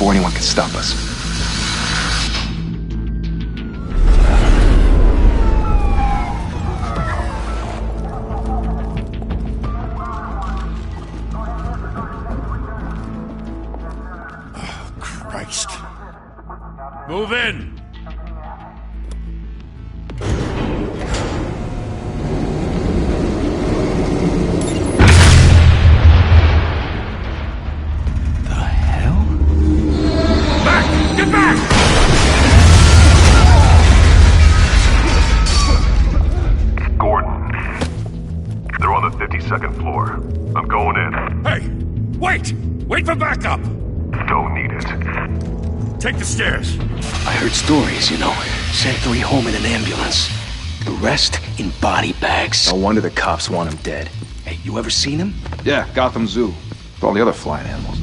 before anyone can stop us. Oh, Christ. Move in! Second floor. I'm going in. Hey! Wait! Wait for backup! Don't need it. Take the stairs. I heard stories, you know. Sent 3 home in an ambulance. The rest in body bags. No wonder the cops want him dead. Hey, you ever seen him? Yeah, Gotham Zoo. With all the other flying animals.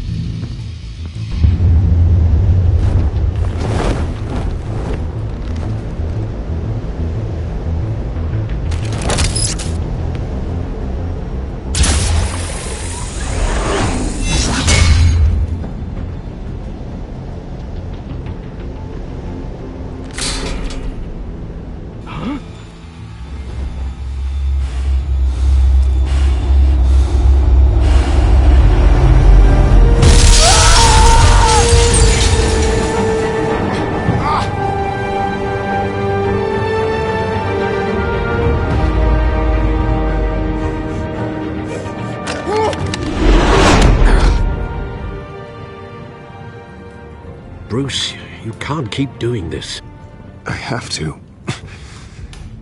Bruce, you can't keep doing this. I have to.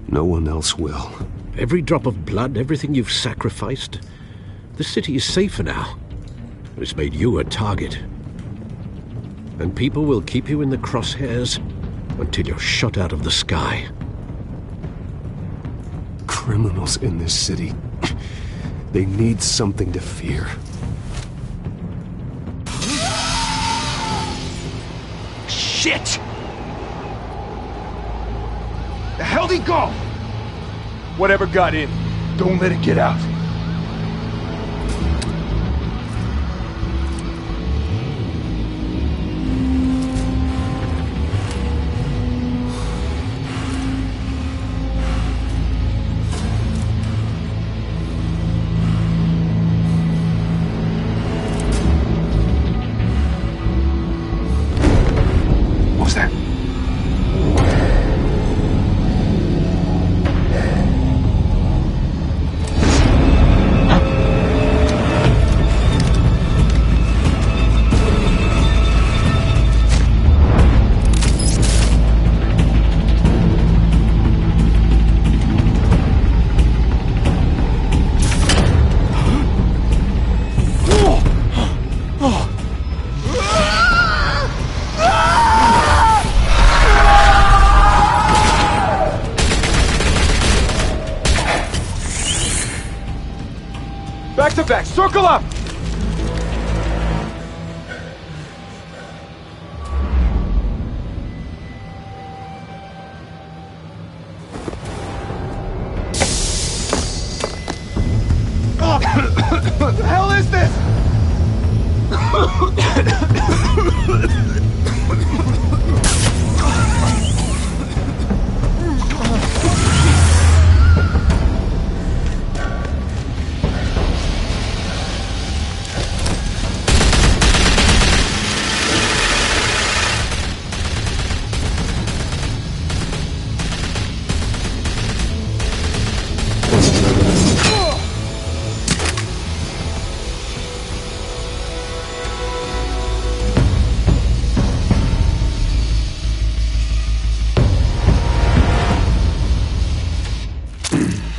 No one else will. Every drop of blood, everything you've sacrificed. The city is safer now. It's made you a target. And people will keep you in the crosshairs until you're shot out of the sky. Criminals in this city. They need something to fear. Shit! The hell'd he go? Whatever got in, don't let it get out. What was that? Back to back, circle up! What the hell is this?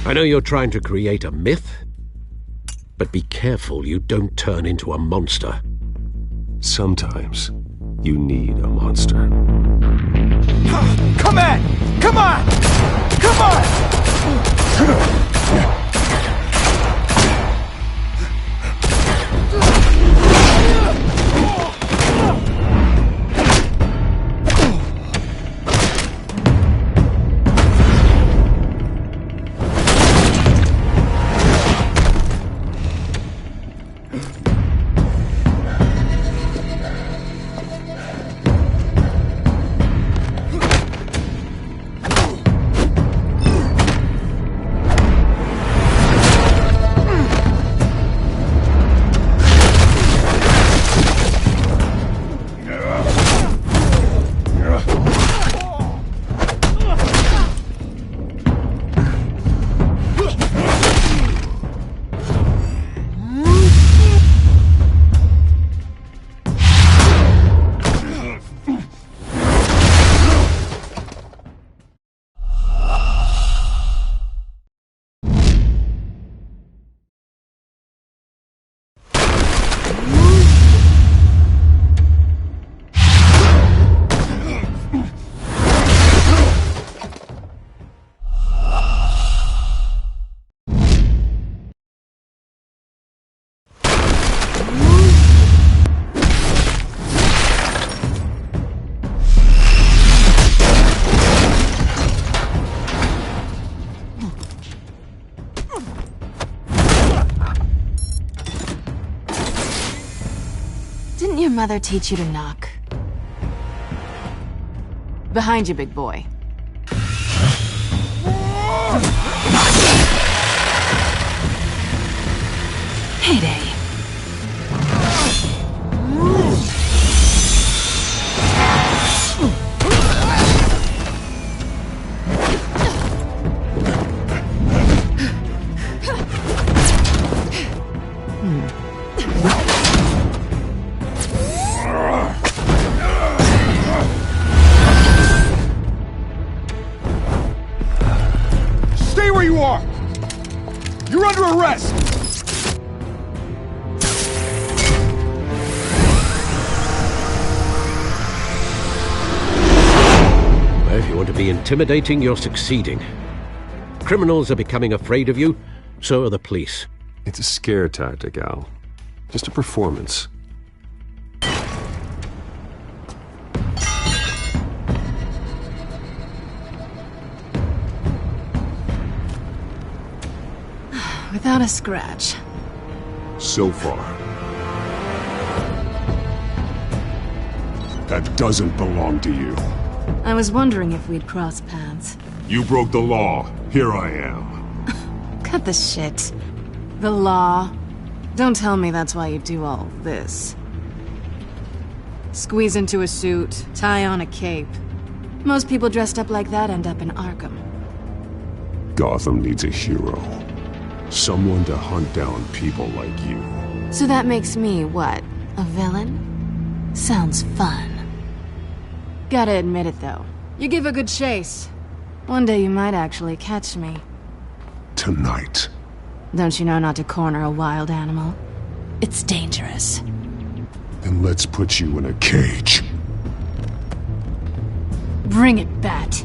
I know you're trying to create a myth, but be careful you don't turn into a monster. Sometimes you need a monster. Come on! Come on! Come on! mother teach you to knock? Behind you, big boy. Heyday. Stay where you are! You're under arrest! Well, if you want to be intimidating, you're succeeding. Criminals are becoming afraid of you, so are the police. It's a scare tactic, Al. Just a performance. Without a scratch. So far. That doesn't belong to you. I was wondering if we'd cross paths. You broke the law. Here I am. Cut the shit. The law. Don't tell me that's why you do all this. Squeeze into a suit, tie on a cape. Most people dressed up like that end up in Arkham. Gotham needs a hero. Someone to hunt down people like you. So that makes me, what, a villain? Sounds fun. Gotta admit it, though. You give a good chase. One day you might actually catch me. Tonight. Don't you know not to corner a wild animal? It's dangerous. Then let's put you in a cage. Bring it, Bat.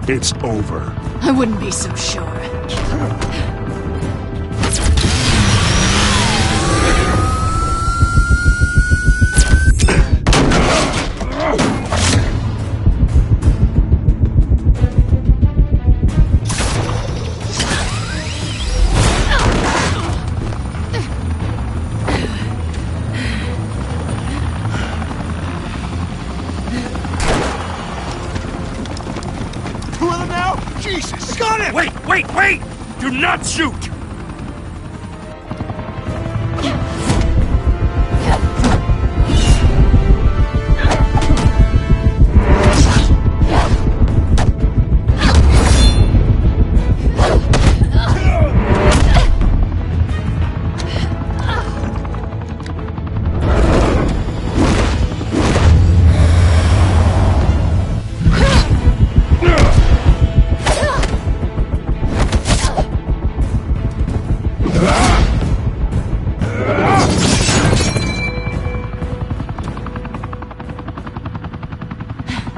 It's over. I wouldn't be so sure. Jesus! Got it! Wait! Do not shoot!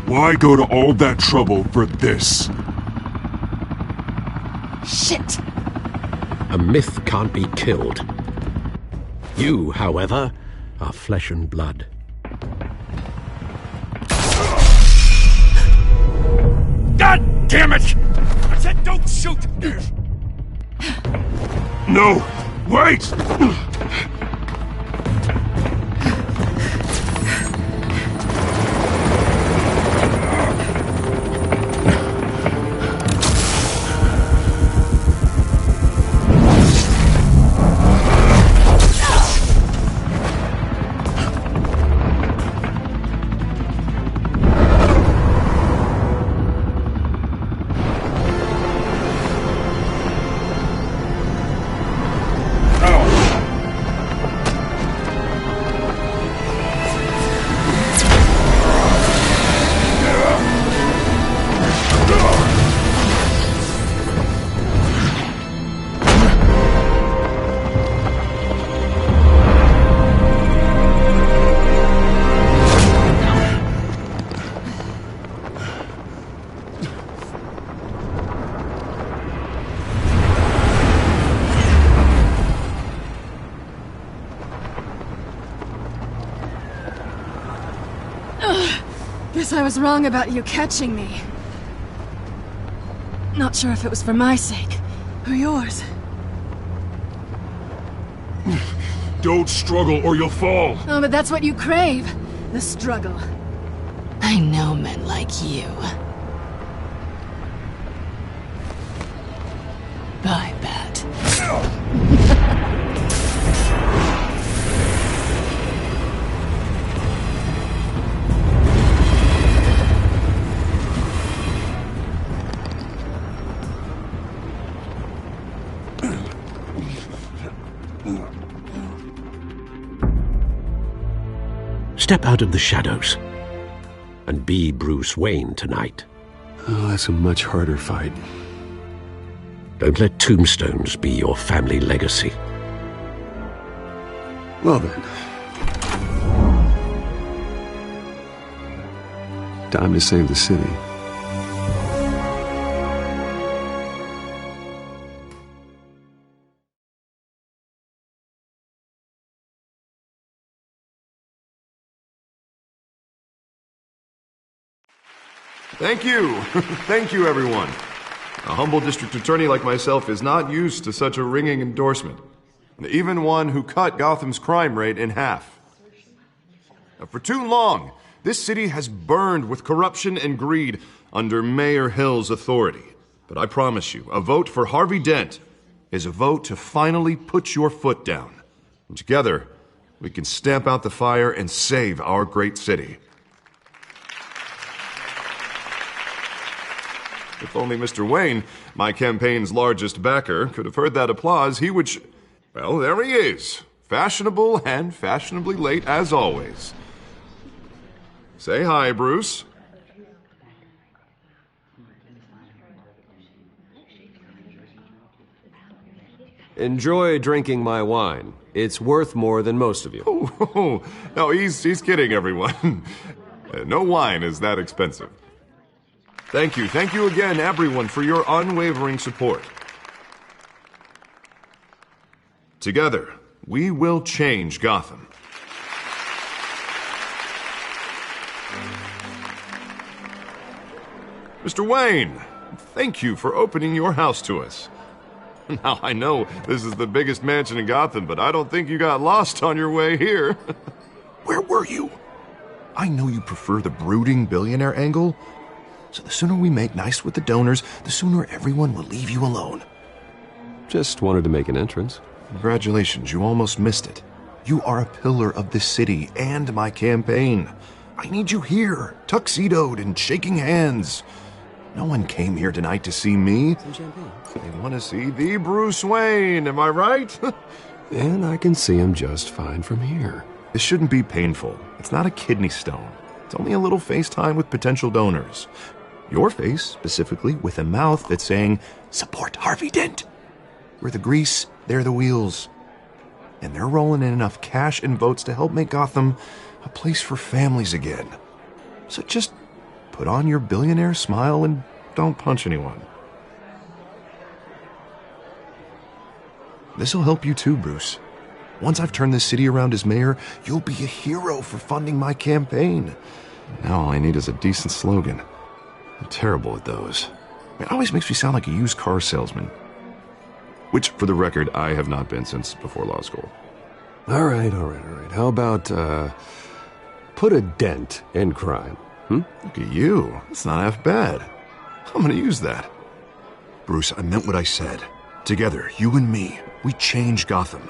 Why go to all that trouble for this? Shit! A myth can't be killed. You, however, are flesh and blood. God damn it! I said don't shoot! No! Wait! Guess I was wrong about you catching me. Not sure if it was for my sake, or yours. Don't struggle or you'll fall. Oh, but that's what you crave. The struggle. I know men like you. Bye, Bat. Step out of the shadows and be Bruce Wayne tonight. Oh, that's a much harder fight. Don't let tombstones be your family legacy. Well then. Time to save the city. Thank you. Thank you, everyone. A humble district attorney like myself is not used to such a ringing endorsement. Even one who cut Gotham's crime rate in half. For too long, this city has burned with corruption and greed under Mayor Hill's authority. But I promise you, a vote for Harvey Dent is a vote to finally put your foot down. And together, we can stamp out the fire and save our great city. If only Mr. Wayne, my campaign's largest backer, could have heard that applause, he would well, there he is. Fashionable and fashionably late as always. Say hi, Bruce. Enjoy drinking my wine. It's worth more than most of you. Oh, no, he's kidding, everyone. No wine is that expensive. Thank you again, everyone, for your unwavering support. Together, we will change Gotham. Mr. Wayne, thank you for opening your house to us. Now, I know this is the biggest mansion in Gotham, but I don't think you got lost on your way here. Where were you? I know you prefer the brooding billionaire angle, so the sooner we make nice with the donors, the sooner everyone will leave you alone. Just wanted to make an entrance. Congratulations, you almost missed it. You are a pillar of this city and my campaign. I need you here, tuxedoed and shaking hands. No one came here tonight to see me. Some champagne. They want to see the Bruce Wayne, am I right? And I can see him just fine from here. This shouldn't be painful. It's not a kidney stone. It's only a little FaceTime with potential donors. Your face, specifically, with a mouth that's saying, support Harvey Dent. We're the grease, they're the wheels. And they're rolling in enough cash and votes to help make Gotham a place for families again. So just put on your billionaire smile and don't punch anyone. This'll help you too, Bruce. Once I've turned this city around as mayor, you'll be a hero for funding my campaign. Now all I need is a decent slogan. I'm terrible at those. It always makes me sound like a used car salesman. Which, for the record, I have not been since before law school. All right. How about, put a dent in crime? Look at you. That's not half bad. I'm gonna use that. Bruce, I meant what I said. Together, you and me, we change Gotham.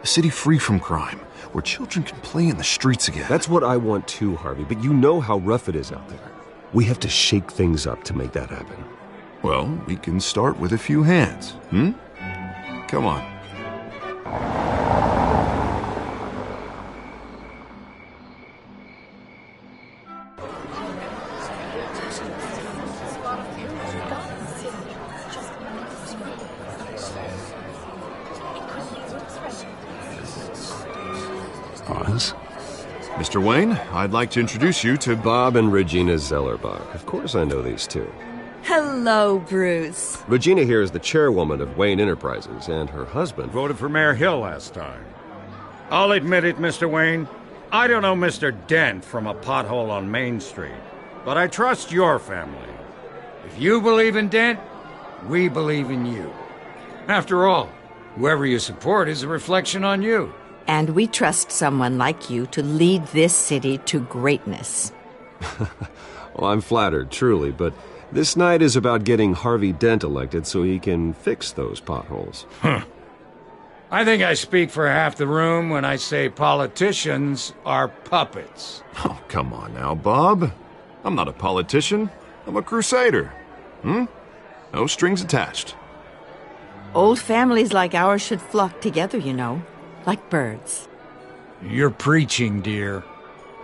A city free from crime, where children can play in the streets again. That's what I want too, Harvey, but you know how rough it is out there. We have to shake things up to make that happen. Well, we can start with a few hands, Come on. Oz? Mr. Wayne, I'd like to introduce you to Bob and Regina Zellerbach. Of course I know these two. Hello, Bruce. Regina here is the chairwoman of Wayne Enterprises, and her husband Voted for Mayor Hill last time. I'll admit it, Mr. Wayne. I don't know Mr. Dent from a pothole on Main Street, but I trust your family. If you believe in Dent, we believe in you. After all, whoever you support is a reflection on you. And we trust someone like you to lead this city to greatness. Well, I'm flattered, truly, but this night is about getting Harvey Dent elected so he can fix those potholes. I think I speak for half the room when I say politicians are puppets. Oh, come on now, Bob. I'm not a politician. I'm a crusader. No strings attached. Old families like ours should flock together, you know, like birds. You're preaching, dear.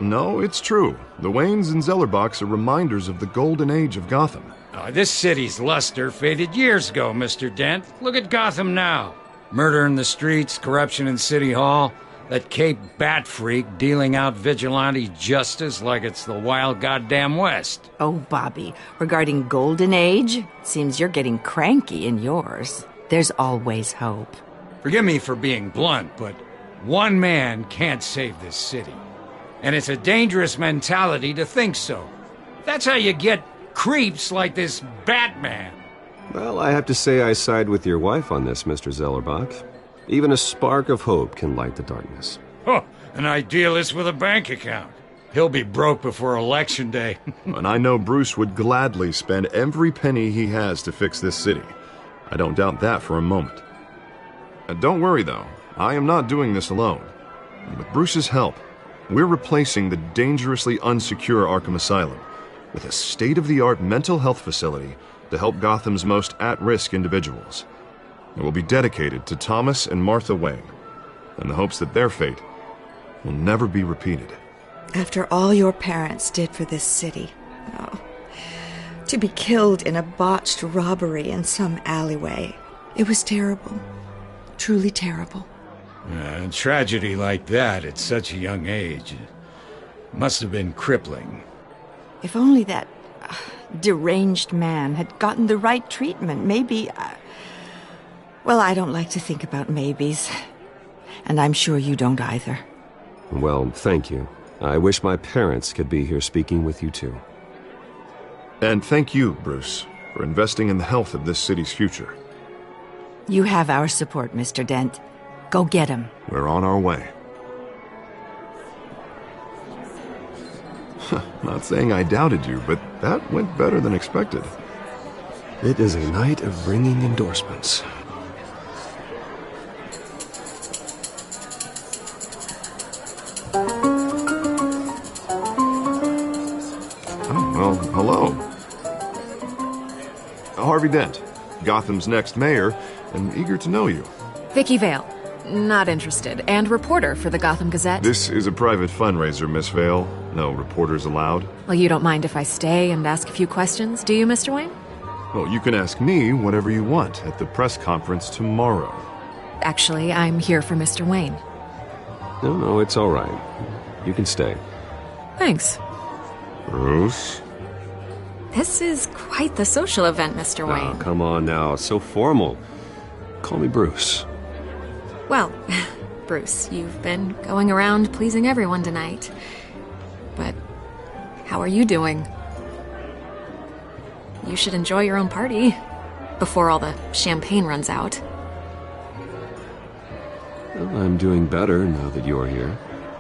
No, it's true. The Waynes and Zellerbachs are reminders of the golden age of Gotham. This city's luster faded years ago, Mr. Dent. Look at Gotham now. Murder in the streets, corruption in City Hall, that Cape Bat freak dealing out vigilante justice like it's the wild goddamn West. Oh, Bobby, regarding Golden Age, seems you're getting cranky in yours. There's always hope. Forgive me for being blunt, but one man can't save this city. And it's a dangerous mentality to think so. That's how you get creeps like this Batman. Well, I have to say I side with your wife on this, Mr. Zellerbach. Even a spark of hope can light the darkness. Oh, an idealist with a bank account. He'll be broke before Election Day. And I know Bruce would gladly spend every penny he has to fix this city. I don't doubt that for a moment. Don't worry, though. I am not doing this alone. With Bruce's help, we're replacing the dangerously unsecure Arkham Asylum with a state-of-the-art mental health facility to help Gotham's most at-risk individuals. It will be dedicated to Thomas and Martha Wayne, in the hopes that their fate will never be repeated. After all your parents did for this city, to be killed in a botched robbery in some alleyway, it was terrible. Truly terrible. A tragedy like that at such a young age must have been crippling. If only that deranged man had gotten the right treatment, maybe... Well, I don't like to think about maybes. And I'm sure you don't either. Well, thank you. I wish my parents could be here speaking with you too. And thank you, Bruce, for investing in the health of this city's future. You have our support, Mr. Dent. Go get him. We're on our way. Not saying I doubted you, but that went better than expected. It is a night of ringing endorsements. Well, hello. Harvey Dent, Gotham's next mayor, and eager to know you. Vicky Vale. Not interested. And reporter for the Gotham Gazette. This is a private fundraiser, Miss Vale. No reporters allowed. Well, you don't mind if I stay and ask a few questions, do you, Mr. Wayne? Well, you can ask me whatever you want at the press conference tomorrow. Actually, I'm here for Mr. Wayne. No, it's all right. You can stay. Thanks. Bruce? This is quite the social event, Mr. Wayne. Oh, come on now. So formal. Call me Bruce. Well, Bruce, you've been going around pleasing everyone tonight. But how are you doing? You should enjoy your own party before all the champagne runs out. Well, I'm doing better now that you're here.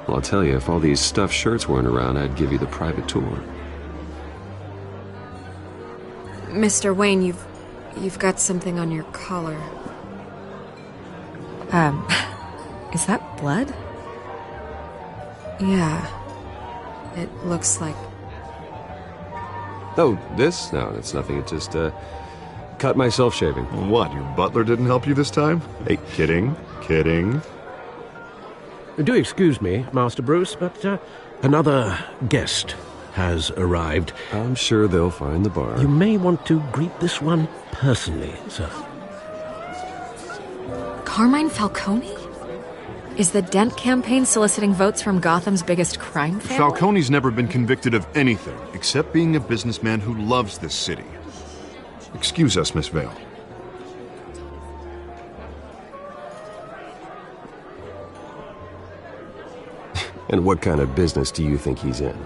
Well, I'll tell you, if all these stuffed shirts weren't around, I'd give you the private tour. Mr. Wayne, you've got something on your collar. Is that blood? Yeah. It looks like... Oh, this? No, it's nothing. It just, cut myself shaving. What, your butler didn't help you this time? Hey, kidding. Do excuse me, Master Bruce, but another guest has arrived. I'm sure they'll find the bar. You may want to greet this one personally, sir. Carmine Falcone? Is the Dent campaign soliciting votes from Gotham's biggest crime family? Falcone's never been convicted of anything, except being a businessman who loves this city. Excuse us, Miss Vale. And what kind of business do you think he's in?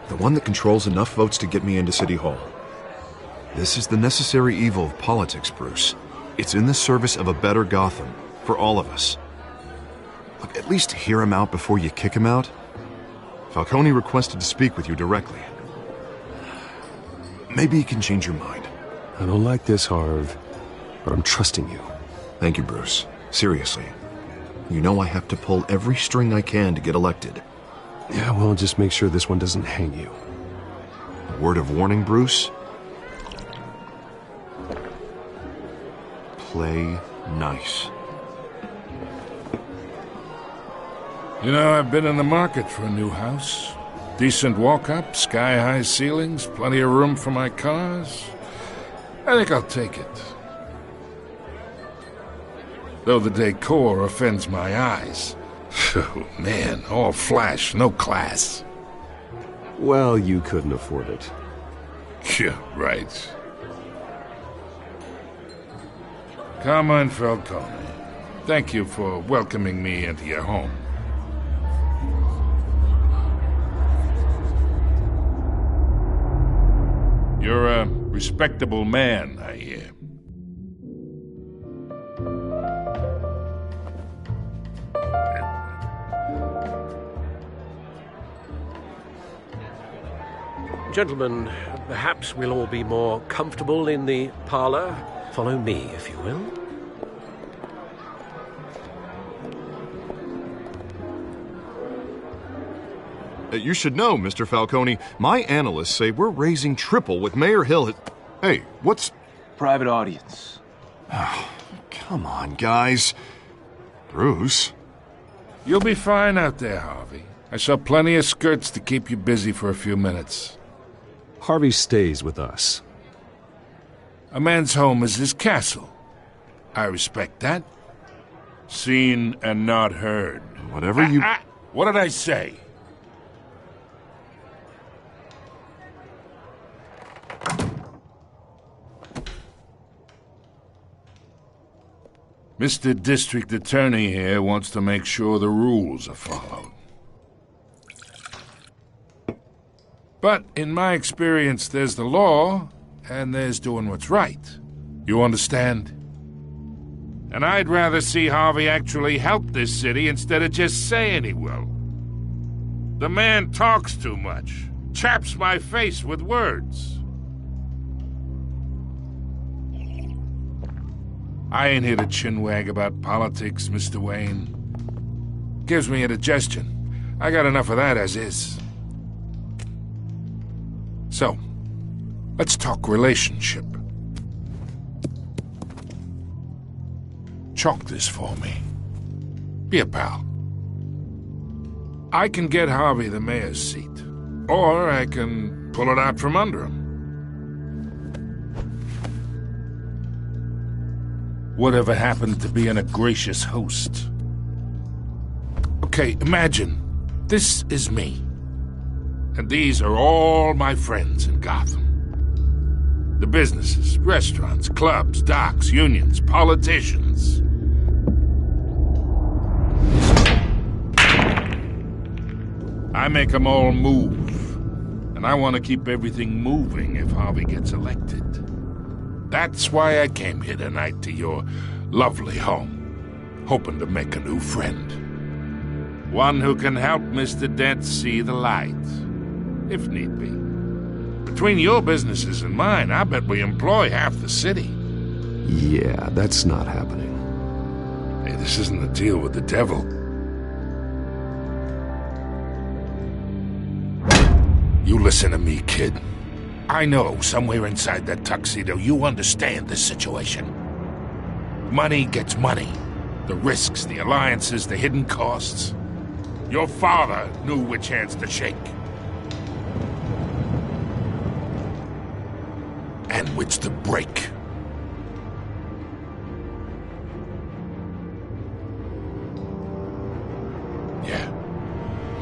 The one that controls enough votes to get me into City Hall. This is the necessary evil of politics, Bruce. It's in the service of a better Gotham, for all of us. Look, at least hear him out before you kick him out. Falcone requested to speak with you directly. Maybe he can change your mind. I don't like this, Harv, but I'm trusting you. Thank you, Bruce. Seriously. You know I have to pull every string I can to get elected. Yeah, well, just make sure this one doesn't hang you. A word of warning, Bruce? Play nice. You know, I've been in the market for a new house. Decent walk-up, sky-high ceilings, plenty of room for my cars. I think I'll take it. Though the decor offends my eyes. Oh, man, all flash, no class. Well, you couldn't afford it. Yeah, right. Carmine Falcone, thank you for welcoming me into your home. You're a respectable man, I hear. Gentlemen, perhaps we'll all be more comfortable in the parlor. Follow me, if you will. You should know, Mr. Falcone, my analysts say we're raising triple with Mayor Hill. Hey, what's... Private audience. Oh, come on, guys. Bruce? You'll be fine out there, Harvey. I saw plenty of skirts to keep you busy for a few minutes. Harvey stays with us. A man's home is his castle. I respect that. Seen and not heard. Whatever you... What did I say? Mr. District Attorney here wants to make sure the rules are followed. But in my experience, there's the law, and there's doing what's right. You understand? And I'd rather see Harvey actually help this city instead of just saying he will. The man talks too much, chaps my face with words. I ain't here to chinwag about politics, Mr. Wayne. Gives me indigestion. I got enough of that as is. So, let's talk relationship. Chalk this for me. Be a pal. I can get Harvey the mayor's seat, or I can pull it out from under him. Whatever happened to being a gracious host? Okay, imagine, this is me. And these are all my friends in Gotham. The businesses, restaurants, clubs, docks, unions, politicians. I make them all move. And I want to keep everything moving if Harvey gets elected. That's why I came here tonight to your lovely home, hoping to make a new friend. One who can help Mr. Dent see the light, if need be. Between your businesses and mine, I bet we employ half the city. Yeah, that's not happening. Hey, this isn't a deal with the devil. You listen to me, kid. I know somewhere inside that tuxedo you understand this situation. Money gets money. The risks, the alliances, the hidden costs. Your father knew which hands to shake. And which to break. Yeah,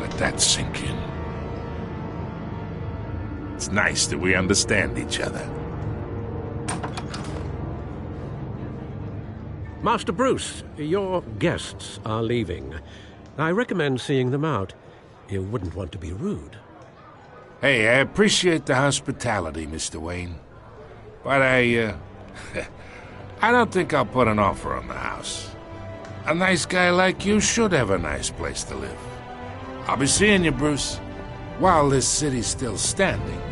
let that sink in. It's nice that we understand each other. Master Bruce, your guests are leaving. I recommend seeing them out. You wouldn't want to be rude. Hey, I appreciate the hospitality, Mr. Wayne. But I don't think I'll put an offer on the house. A nice guy like you should have a nice place to live. I'll be seeing you, Bruce, while this city's still standing.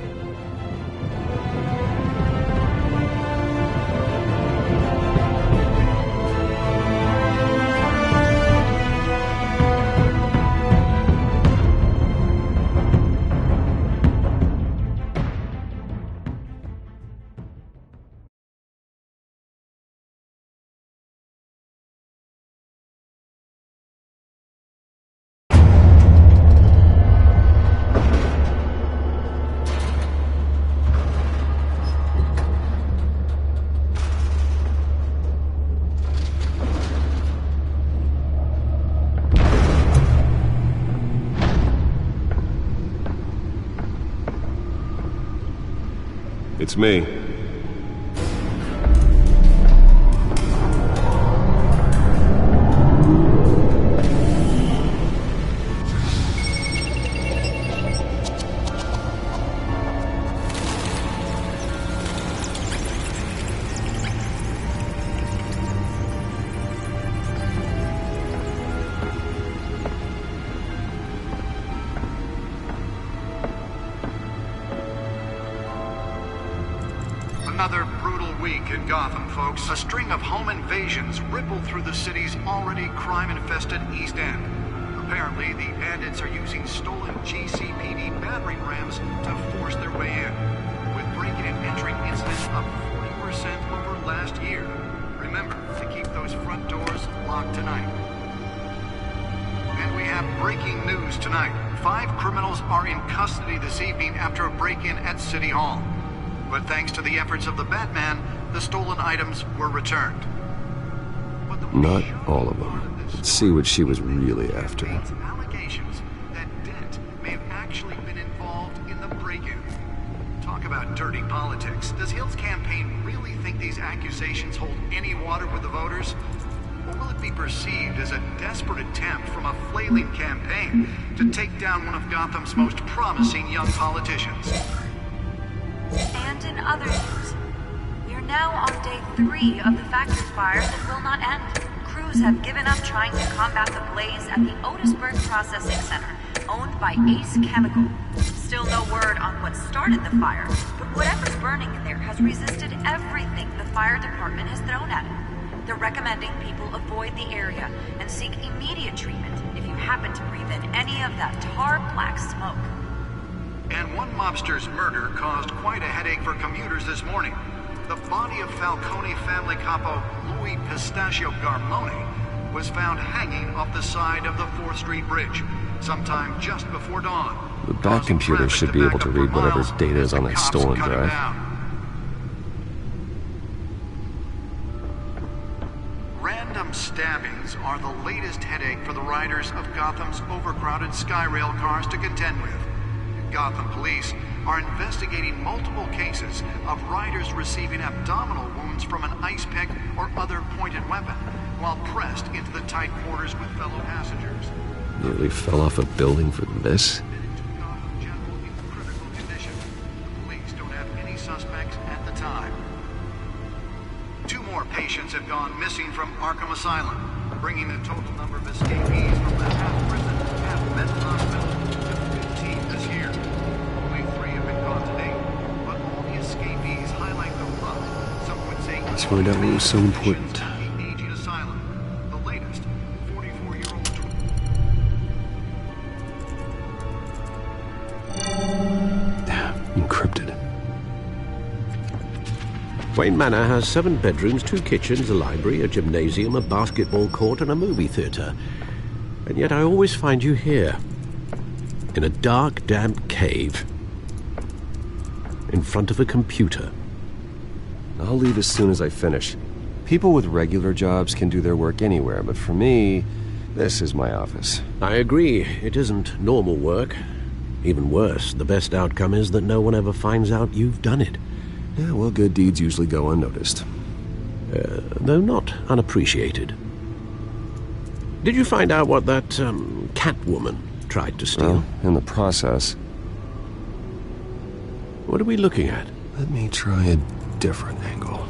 It's me. Another brutal week in Gotham, folks. A string of home invasions rippled through the city's already crime-infested East End. Apparently, the bandits are using stolen GCPD battering rams to force their way in, with break-in and entry incidents up 40% over last year. Remember to keep those front doors locked tonight. And we have breaking news tonight. 5 criminals are in custody this evening after a break-in at City Hall. But thanks to the efforts of the Batman, the stolen items were returned. Not all of them. Let's see what she was really after. Allegations that Dent may have actually been involved in the break-in. Talk about dirty politics. Does Hill's campaign really think these accusations hold any water with the voters? Or will it be perceived as a desperate attempt from a flailing campaign to take down one of Gotham's most promising young politicians? And in other news, we are now on day 3 of the factory fire that will not end. Crews have given up trying to combat the blaze at the Otisburg Processing Center, owned by Ace Chemical. Still no word on what started the fire, but whatever's burning in there has resisted everything the fire department has thrown at it. They're recommending people avoid the area and seek immediate treatment if you happen to breathe in any of that tar-black smoke. And one mobster's murder caused quite a headache for commuters this morning. The body of Falcone family capo Louis Pistachio Garmone was found hanging off the side of the 4th Street Bridge sometime just before dawn. The back computer should be able to read whatever data is on that stolen drive. Random stabbings are the latest headache for the riders of Gotham's overcrowded Skyrail cars to contend with. Gotham police are investigating multiple cases of riders receiving abdominal wounds from an ice pick or other pointed weapon while pressed into the tight quarters with fellow passengers. Nearly fell off a building for this? Police don't have any suspects at the time. 2 more patients have gone missing from Arkham Asylum, bringing the total number of escapees from the half-prison, half-mental hospital to 15 this year. Only 3 have been caught to date, but all the escapees highlight the rough, some would say... Let's find out what was so important. Aging asylum, the latest 44-year-old... Encrypted. Wayne Manor has 7 bedrooms, 2 kitchens, a library, a gymnasium, a basketball court, and a movie theatre. And yet I always find you here, in a dark, damp cave, in front of a computer. I'll leave as soon as I finish. People with regular jobs can do their work anywhere, but for me, this is my office. I agree. It isn't normal work. Even worse, the best outcome is that no one ever finds out you've done it. Yeah, well, good deeds usually go unnoticed. Though not unappreciated. Did you find out what that, Catwoman tried to steal. Well, in the process. What are we looking at? Let me try a different angle.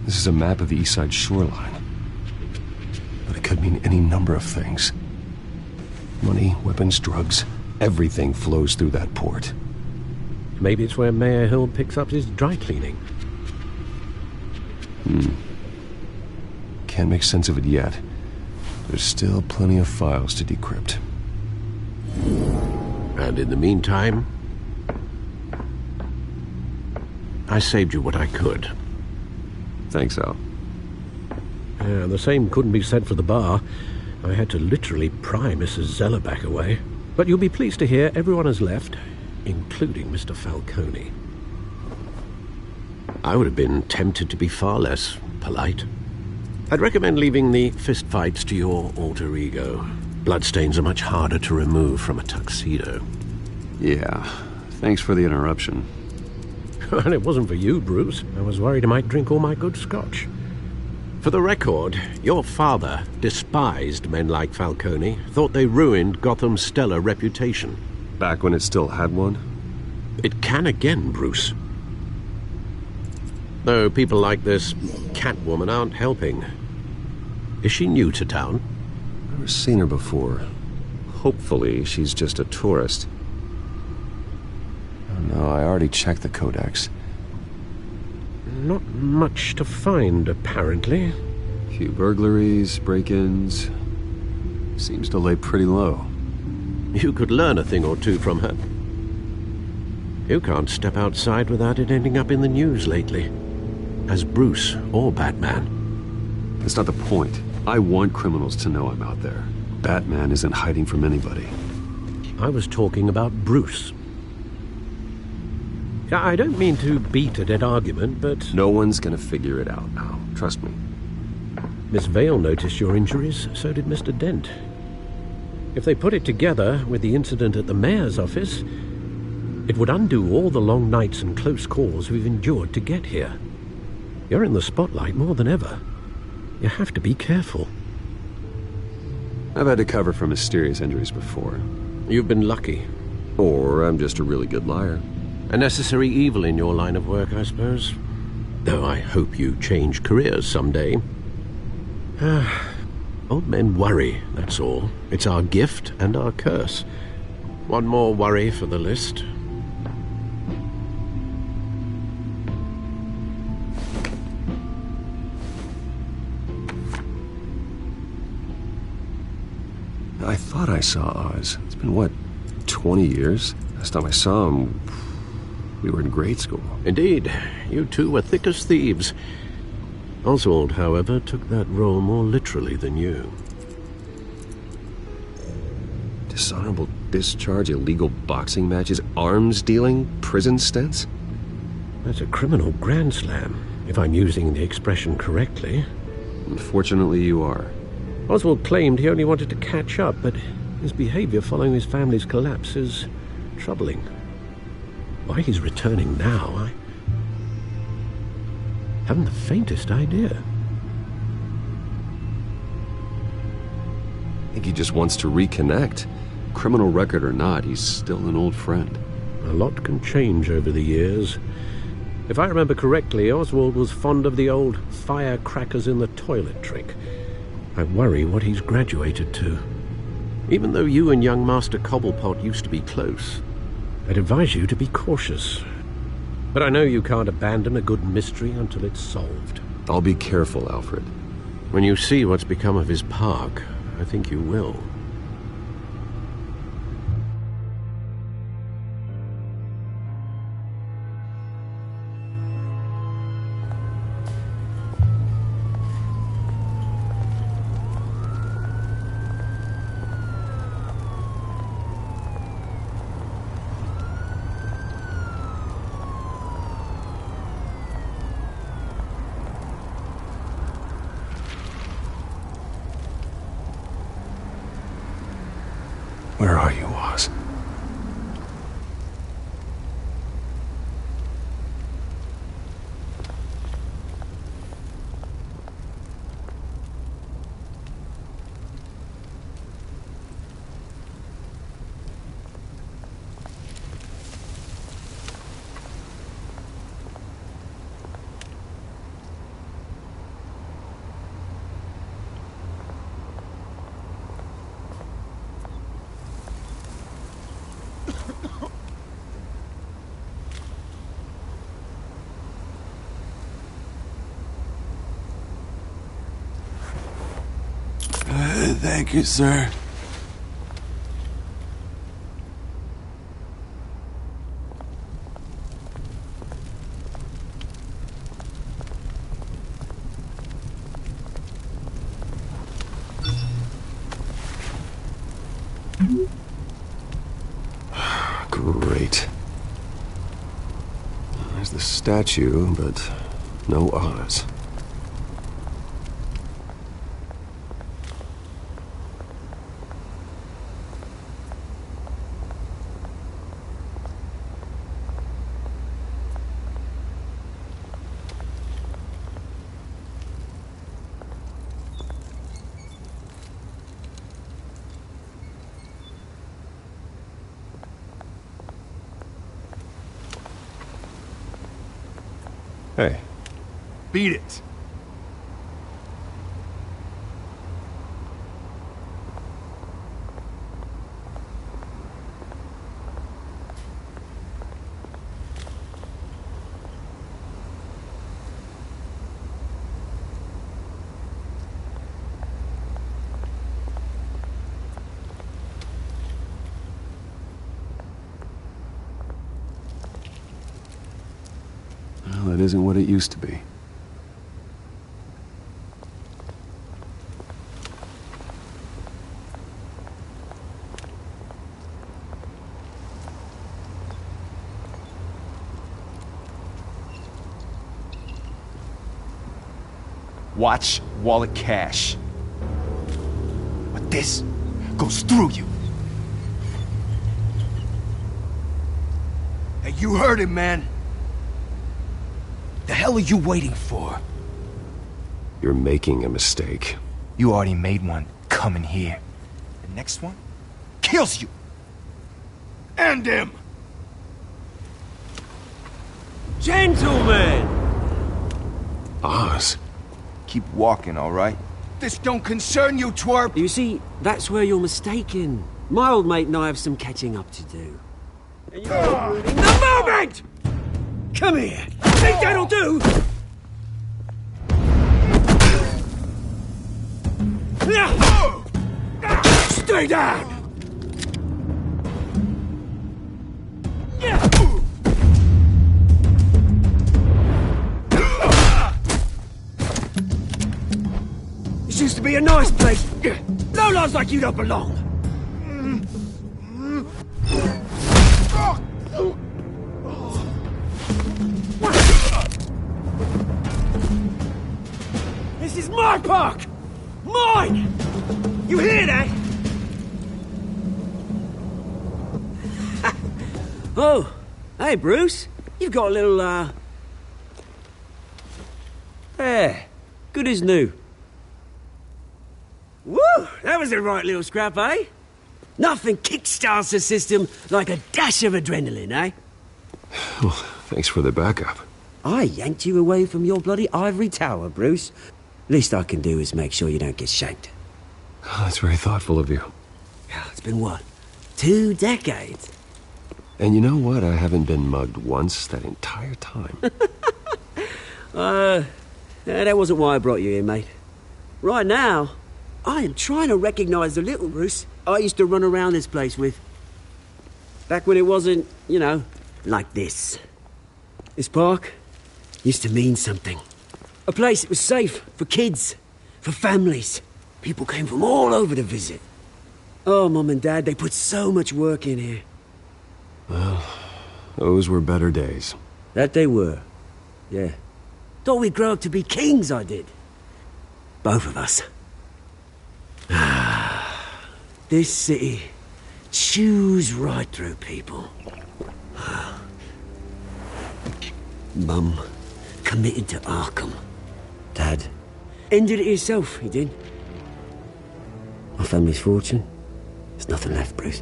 This is a map of the east side shoreline. But it could mean any number of things. Money, weapons, drugs, everything flows through that port. Maybe it's where Mayor Hill picks up his dry cleaning. Can't make sense of it yet. There's still plenty of files to decrypt. And in the meantime, I saved you what I could. Thanks, Al. The same couldn't be said for the bar. I had to literally pry Mrs. Zeller back away. But you'll be pleased to hear everyone has left, including Mr. Falcone. I would have been tempted to be far less polite. I'd recommend leaving the fistfights to your alter ego. Bloodstains are much harder to remove from a tuxedo. Yeah, thanks for the interruption. And it wasn't for you, Bruce. I was worried I might drink all my good scotch. For the record, your father despised men like Falcone, thought they ruined Gotham's stellar reputation. Back when it still had one? It can again, Bruce. Though people like this Catwoman aren't helping. Is she new to town? Never seen her before. Hopefully, she's just a tourist. Oh, no, I already checked the codex. Not much to find, apparently. Few burglaries, break-ins. Seems to lay pretty low. You could learn a thing or two from her. You can't step outside without it ending up in the news lately. As Bruce or Batman. That's not the point. I want criminals to know I'm out there. Batman isn't hiding from anybody. I was talking about Bruce. I don't mean to beat a dead argument, but... No one's gonna figure it out now. Trust me. Miss Vale noticed your injuries, so did Mr. Dent. If they put it together with the incident at the mayor's office, it would undo all the long nights and close calls we've endured to get here. You're in the spotlight more than ever. You have to be careful. I've had to cover for mysterious injuries before. You've been lucky. Or I'm just a really good liar. A necessary evil in your line of work, I suppose. Though I hope you change careers someday. Old men worry, that's all. It's our gift and our curse. One more worry for the list. I thought I saw Oz. It's been, what, 20 years? Last time I saw him, we were in grade school. Indeed. You two were thick as thieves. Oswald, however, took that role more literally than you. Dishonorable discharge, illegal boxing matches, arms dealing, prison stints? That's a criminal grand slam, if I'm using the expression correctly. Unfortunately, you are. Oswald claimed he only wanted to catch up, but his behavior following his family's collapse is troubling. Why he's returning now, I haven't the faintest idea. I think he just wants to reconnect. Criminal record or not, he's still an old friend. A lot can change over the years. If I remember correctly, Oswald was fond of the old firecrackers in the toilet trick. I worry what he's graduated to. Even though you and young Master Cobblepot used to be close, I'd advise you to be cautious. But I know you can't abandon a good mystery until it's solved. I'll be careful, Alfred. When you see what's become of his park, I think you will. Where are you, Oz? Thank you, sir. Great. There's the statue, but no Oz. Hey. Beat it. Well, it isn't what it used to be. Watch wallet cash. But this goes through you. Hey, you heard him, man. The hell are you waiting for? You're making a mistake. You already made one coming here. The next one Kills you. And him. Gentlemen! Oz. Keep walking, all right? This don't concern you, twerp. You see, that's where you're mistaken. My old mate and I have some catching up to do. And you're ruining the moment! Come here. Think that'll do? Stay down! This used to be a nice place. No lives like you don't belong. This is my park! Mine! You hear that? Oh, hey, Bruce. You've got a little, There. Good as new. Woo! That was a right little scrap, eh? Nothing kickstarts the system like a dash of adrenaline, eh? Well, thanks for the backup. I yanked you away from your bloody ivory tower, Bruce. Least I can do is make sure you don't get shanked. Oh, that's very thoughtful of you. It's been what? 2 decades? And you know what? I haven't been mugged once that entire time. That wasn't why I brought you here, mate. Right now, I am trying to recognize the little Bruce I used to run around this place with. Back when it wasn't, you know, like this. This park used to mean something. A place that was safe for kids, for families. People came from all over to visit. Oh, Mum and Dad, they put so much work in here. Well, those were better days. That they were. Yeah. Thought we'd grow up to be kings, I did. Both of us. This city chews right through people. Mum committed to Arkham. Dad ended it himself, he did. My family's fortune, there's nothing left, Bruce.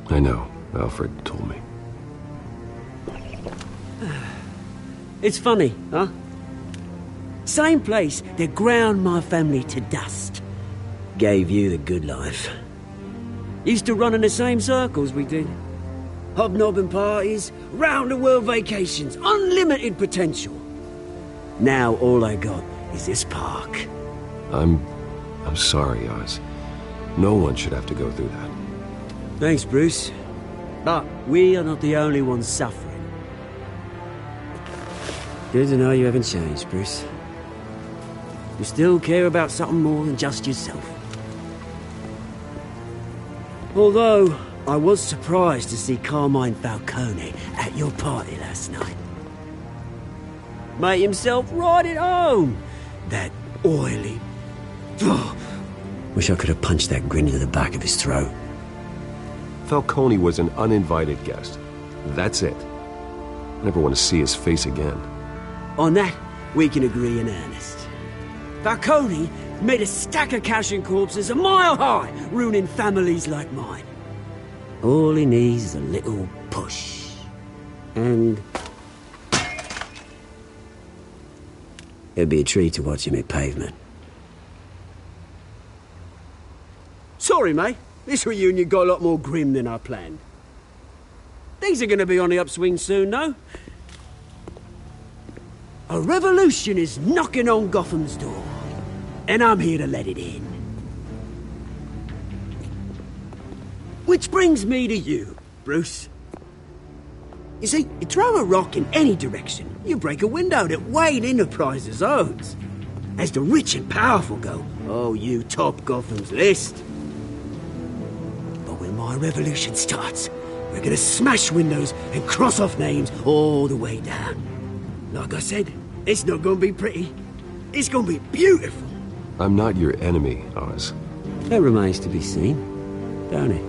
I know. Alfred told me. It's funny, huh? Same place that ground my family to dust. Gave you the good life. Used to run in the same circles we did. Hobnobbing parties, round-the-world vacations, unlimited potential. Now all I got is this park. I'm sorry, Oz. No one should have to go through that. Thanks, Bruce. But we are not the only ones suffering. Good to know you haven't changed, Bruce. You still care about something more than just yourself. Although, I was surprised to see Carmine Falcone at your party last night. Made himself right at home. That oily... Oh, wish I could have punched that grin into the back of his throat. Falcone was an uninvited guest. That's it. I never want to see his face again. On that, we can agree in earnest. Falcone made a stack of cash and corpses a mile high, ruining families like mine. All he needs is a little push. And... it'd be a treat to watch him hit pavement. Sorry, mate. This reunion got a lot more grim than I planned. Things are gonna be on the upswing soon, though. A revolution is knocking on Gotham's door, and I'm here to let it in. Which brings me to you, Bruce. You see, you throw a rock in any direction, you break a window that Wayne Enterprises owns. As the rich and powerful go, oh, you top Gotham's list. But when my revolution starts, we're gonna smash windows and cross off names all the way down. Like I said, it's not gonna be pretty. It's gonna be beautiful. I'm not your enemy, Oz. That remains to be seen, don't it?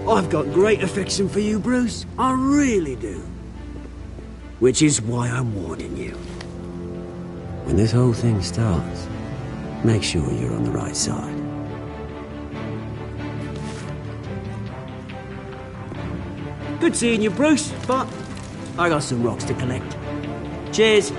I've got great affection for you, Bruce. I really do. Which is why I'm warning you. When this whole thing starts, make sure you're on the right side. Good seeing you, Bruce, but I got some rocks to collect. Cheers.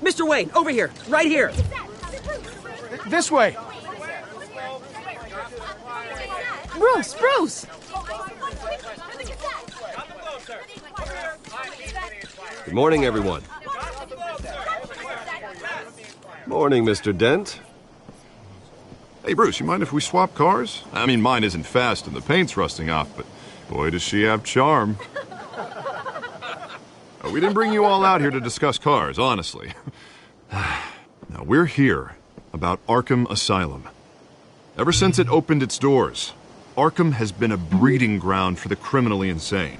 Mr. Wayne, over here, right here. This way. Bruce! Good morning, everyone. Morning, Mr. Dent. Hey, Bruce, you mind if we swap cars? I mean, mine isn't fast and the paint's rusting off, but boy, does she have charm. We didn't bring you all out here to discuss cars, honestly. Now, we're here about Arkham Asylum. Ever since it opened its doors, Arkham has been a breeding ground for the criminally insane.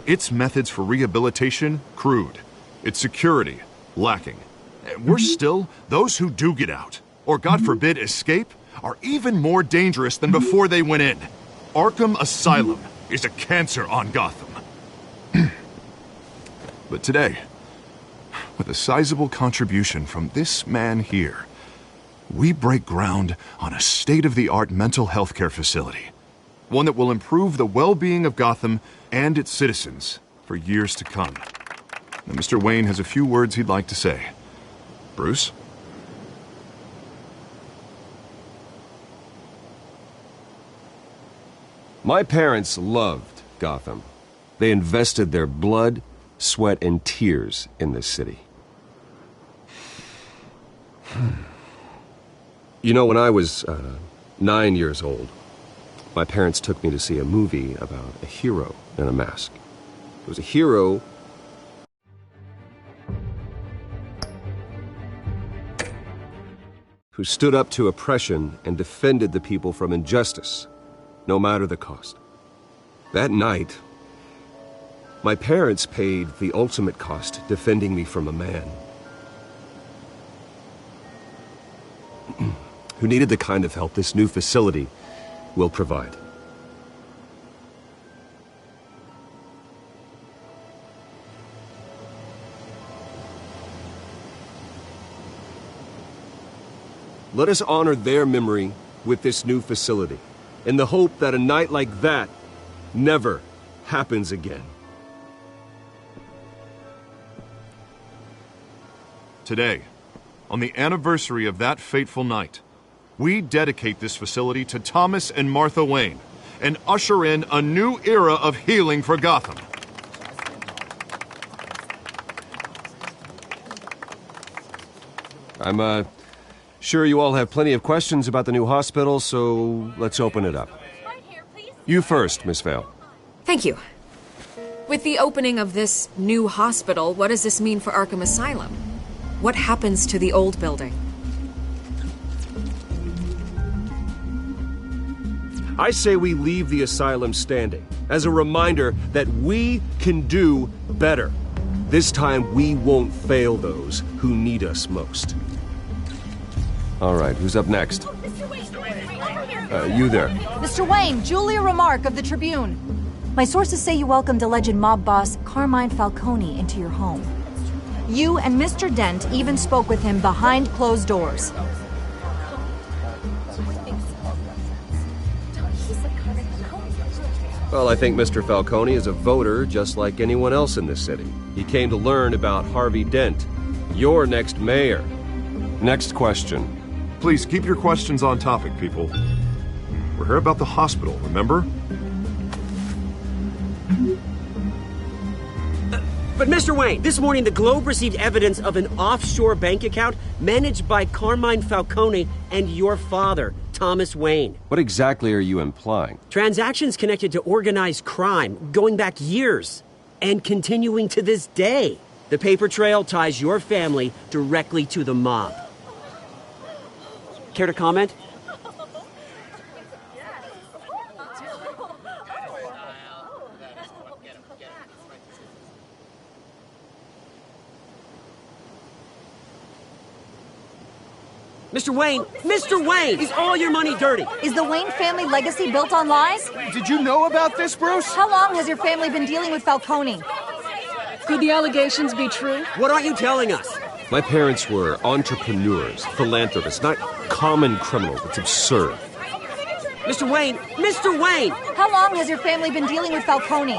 Its methods for rehabilitation, crude. Its security, lacking. Worse still, those who do get out, or God forbid escape, are even more dangerous than before they went in. Arkham Asylum is a cancer on Gotham. But today, with a sizable contribution from this man here, we break ground on a state-of-the-art mental health care facility. One that will improve the well-being of Gotham and its citizens for years to come. And Mr. Wayne has a few words he'd like to say. Bruce? My parents loved Gotham. They invested their blood, sweat, and tears in this city. You know, when I was 9 years old, my parents took me to see a movie about a hero in a mask. It was a hero who stood up to oppression and defended the people from injustice, no matter the cost. That night, my parents paid the ultimate cost defending me from a man who needed the kind of help this new facility will provide. Let us honor their memory with this new facility, in the hope that a night like that never happens again. Today, on the anniversary of that fateful night, we dedicate this facility to Thomas and Martha Wayne and usher in a new era of healing for Gotham. I'm sure you all have plenty of questions about the new hospital, so let's open it up. You first, Miss Vale. Thank you. With the opening of this new hospital, what does this mean for Arkham Asylum? What happens to the old building? I say we leave the asylum standing as a reminder that we can do better. This time we won't fail those who need us most. All right, who's up next? You there. Mr. Wayne, Julia Remark of the Tribune. My sources say you welcomed alleged mob boss Carmine Falcone into your home. You and Mr. Dent even spoke with him behind closed doors. Well, I think Mr. Falcone is a voter just like anyone else in this city. He came to learn about Harvey Dent, your next mayor. Next question. Please keep your questions on topic, people. We're here about the hospital, remember? But Mr. Wayne, this morning the Globe received evidence of an offshore bank account managed by Carmine Falcone and your father, Thomas Wayne. What exactly are you implying? Transactions connected to organized crime going back years and continuing to this day. The paper trail ties your family directly to the mob. Care to comment? Mr. Wayne! Mr. Wayne! Is all your money dirty? Is the Wayne family legacy built on lies? Did you know about this, Bruce? How long has your family been dealing with Falcone? Could the allegations be true? What aren't you telling us? My parents were entrepreneurs, philanthropists, not common criminals. It's absurd. Mr. Wayne! Mr. Wayne! How long has your family been dealing with Falcone?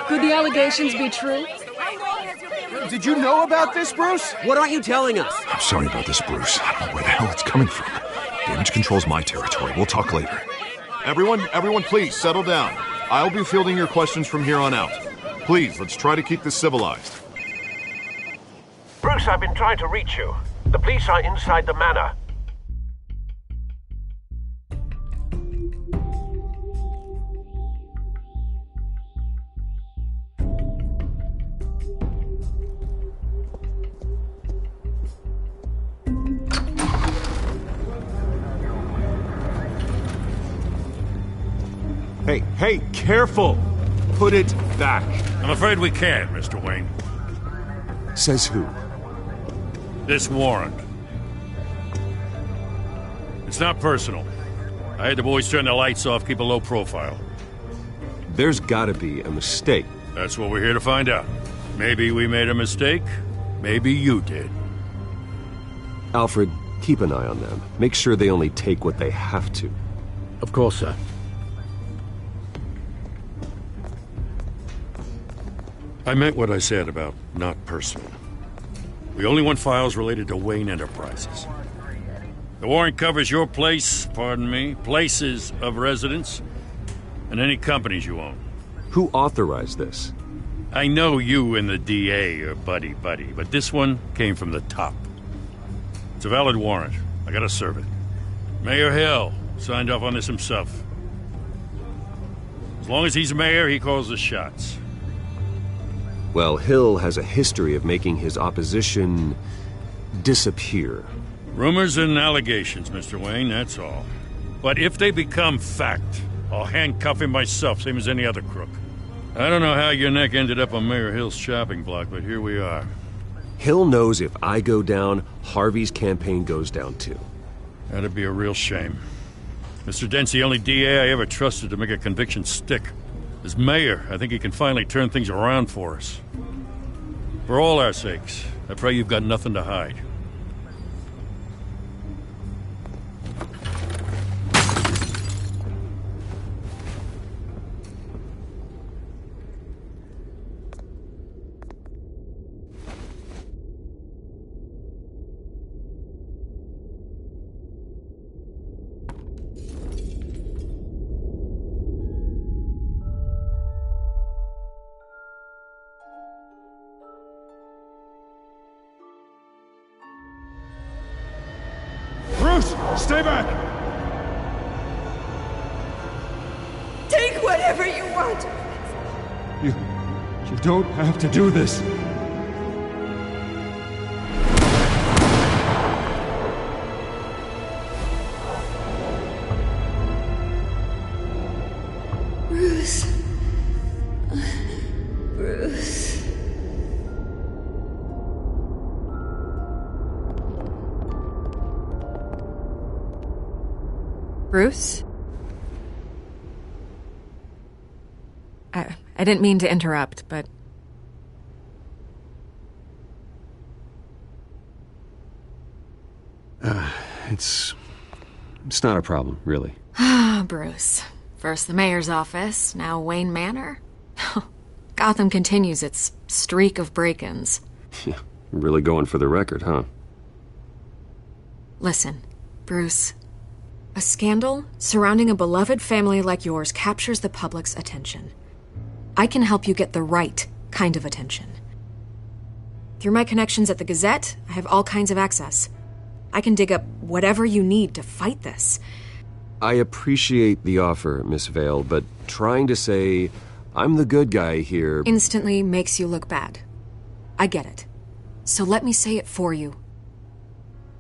Could the allegations be true? Did you know about this, Bruce? What aren't you telling us? I'm sorry about this, Bruce. I don't know where the hell it's coming from. Damage control's my territory. We'll talk later. Everyone, please settle down. I'll be fielding your questions from here on out. Please, let's try to keep this civilized. Bruce, I've been trying to reach you. The police are inside the manor. Hey, careful! Put it back. I'm afraid we can't, Mr. Wayne. Says who? This warrant. It's not personal. I had the boys turn the lights off, keep a low profile. There's gotta be a mistake. That's what we're here to find out. Maybe we made a mistake. Maybe you did. Alfred, keep an eye on them. Make sure they only take what they have to. Of course, sir. I meant what I said about not personal. We only want files related to Wayne Enterprises. The warrant covers your place, pardon me, places of residence, and any companies you own. Who authorized this? I know you and the DA are buddy-buddy, but this one came from the top. It's a valid warrant. I gotta serve it. Mayor Hill signed off on this himself. As long as he's mayor, he calls the shots. Well, Hill has a history of making his opposition disappear. Rumors and allegations, Mr. Wayne, that's all. But if they become fact, I'll handcuff him myself, same as any other crook. I don't know how your neck ended up on Mayor Hill's chopping block, but here we are. Hill knows if I go down, Harvey's campaign goes down too. That'd be a real shame. Mr. Dent's the only DA I ever trusted to make a conviction stick. As mayor, I think he can finally turn things around for us. For all our sakes, I pray you've got nothing to hide. Stay back! Take whatever you want! You don't have to do this. Bruce. Bruce. Bruce? I didn't mean to interrupt, but... It's not a problem, really. Ah, Bruce. First the mayor's office, now Wayne Manor. Gotham continues its streak of break-ins. Yeah, really going for the record, huh? Listen, Bruce. A scandal surrounding a beloved family like yours captures the public's attention. I can help you get the right kind of attention. Through my connections at the Gazette, I have all kinds of access. I can dig up whatever you need to fight this. I appreciate the offer, Miss Vale, but trying to say I'm the good guy here instantly makes you look bad. I get it. So let me say it for you.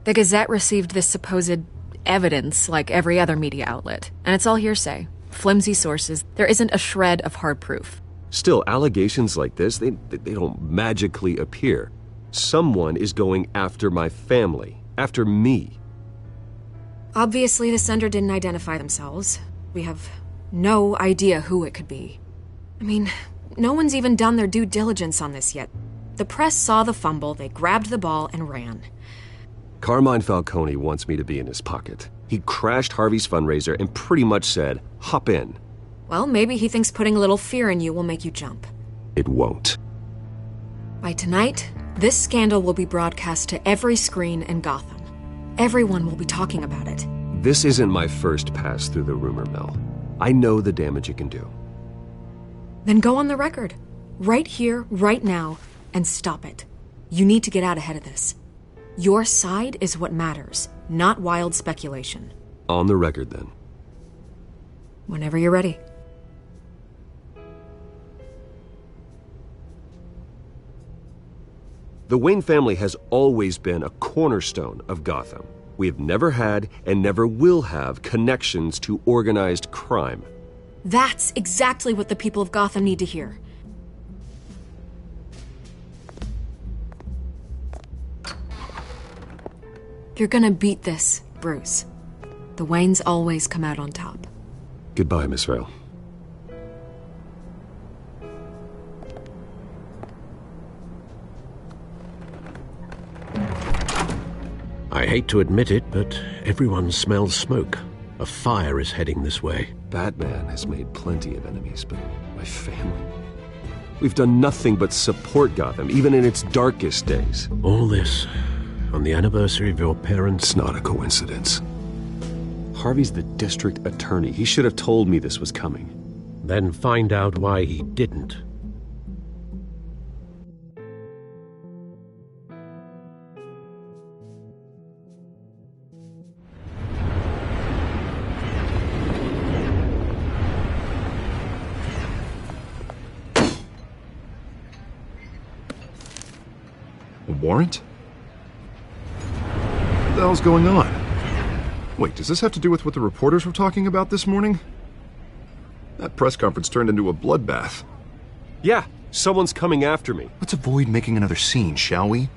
The Gazette received this supposed evidence like every other media outlet, and it's all hearsay. Flimsy sources. There isn't a shred of hard proof. Still, allegations like this, they don't magically appear. Someone is going after my family, after me. Obviously, the sender didn't identify themselves. We have no idea who it could be. I mean, no one's even done their due diligence on this yet. The press saw the fumble, they grabbed the ball and ran. Carmine Falcone wants me to be in his pocket. He crashed Harvey's fundraiser and pretty much said, hop in. Well, maybe he thinks putting a little fear in you will make you jump. It won't. By tonight, this scandal will be broadcast to every screen in Gotham. Everyone will be talking about it. This isn't my first pass through the rumor mill. I know the damage it can do. Then go on the record. Right here, right now, and stop it. You need to get out ahead of this. Your side is what matters, not wild speculation. On the record, then. Whenever you're ready. The Wayne family has always been a cornerstone of Gotham. We have never had and never will have connections to organized crime. That's exactly what the people of Gotham need to hear. You're gonna beat this, Bruce. The Waynes always come out on top. Goodbye, Miss Vale. I hate to admit it, but everyone smells smoke. A fire is heading this way. Batman has made plenty of enemies, but my family... We've done nothing but support Gotham, even in its darkest days. All this on the anniversary of your parents? It's not a coincidence. Harvey's the district attorney. He should have told me this was coming. Then find out why he didn't. A warrant? What the hell's going on? Wait, does this have to do with what the reporters were talking about this morning? That press conference turned into a bloodbath. Yeah, someone's coming after me. Let's avoid making another scene, shall we?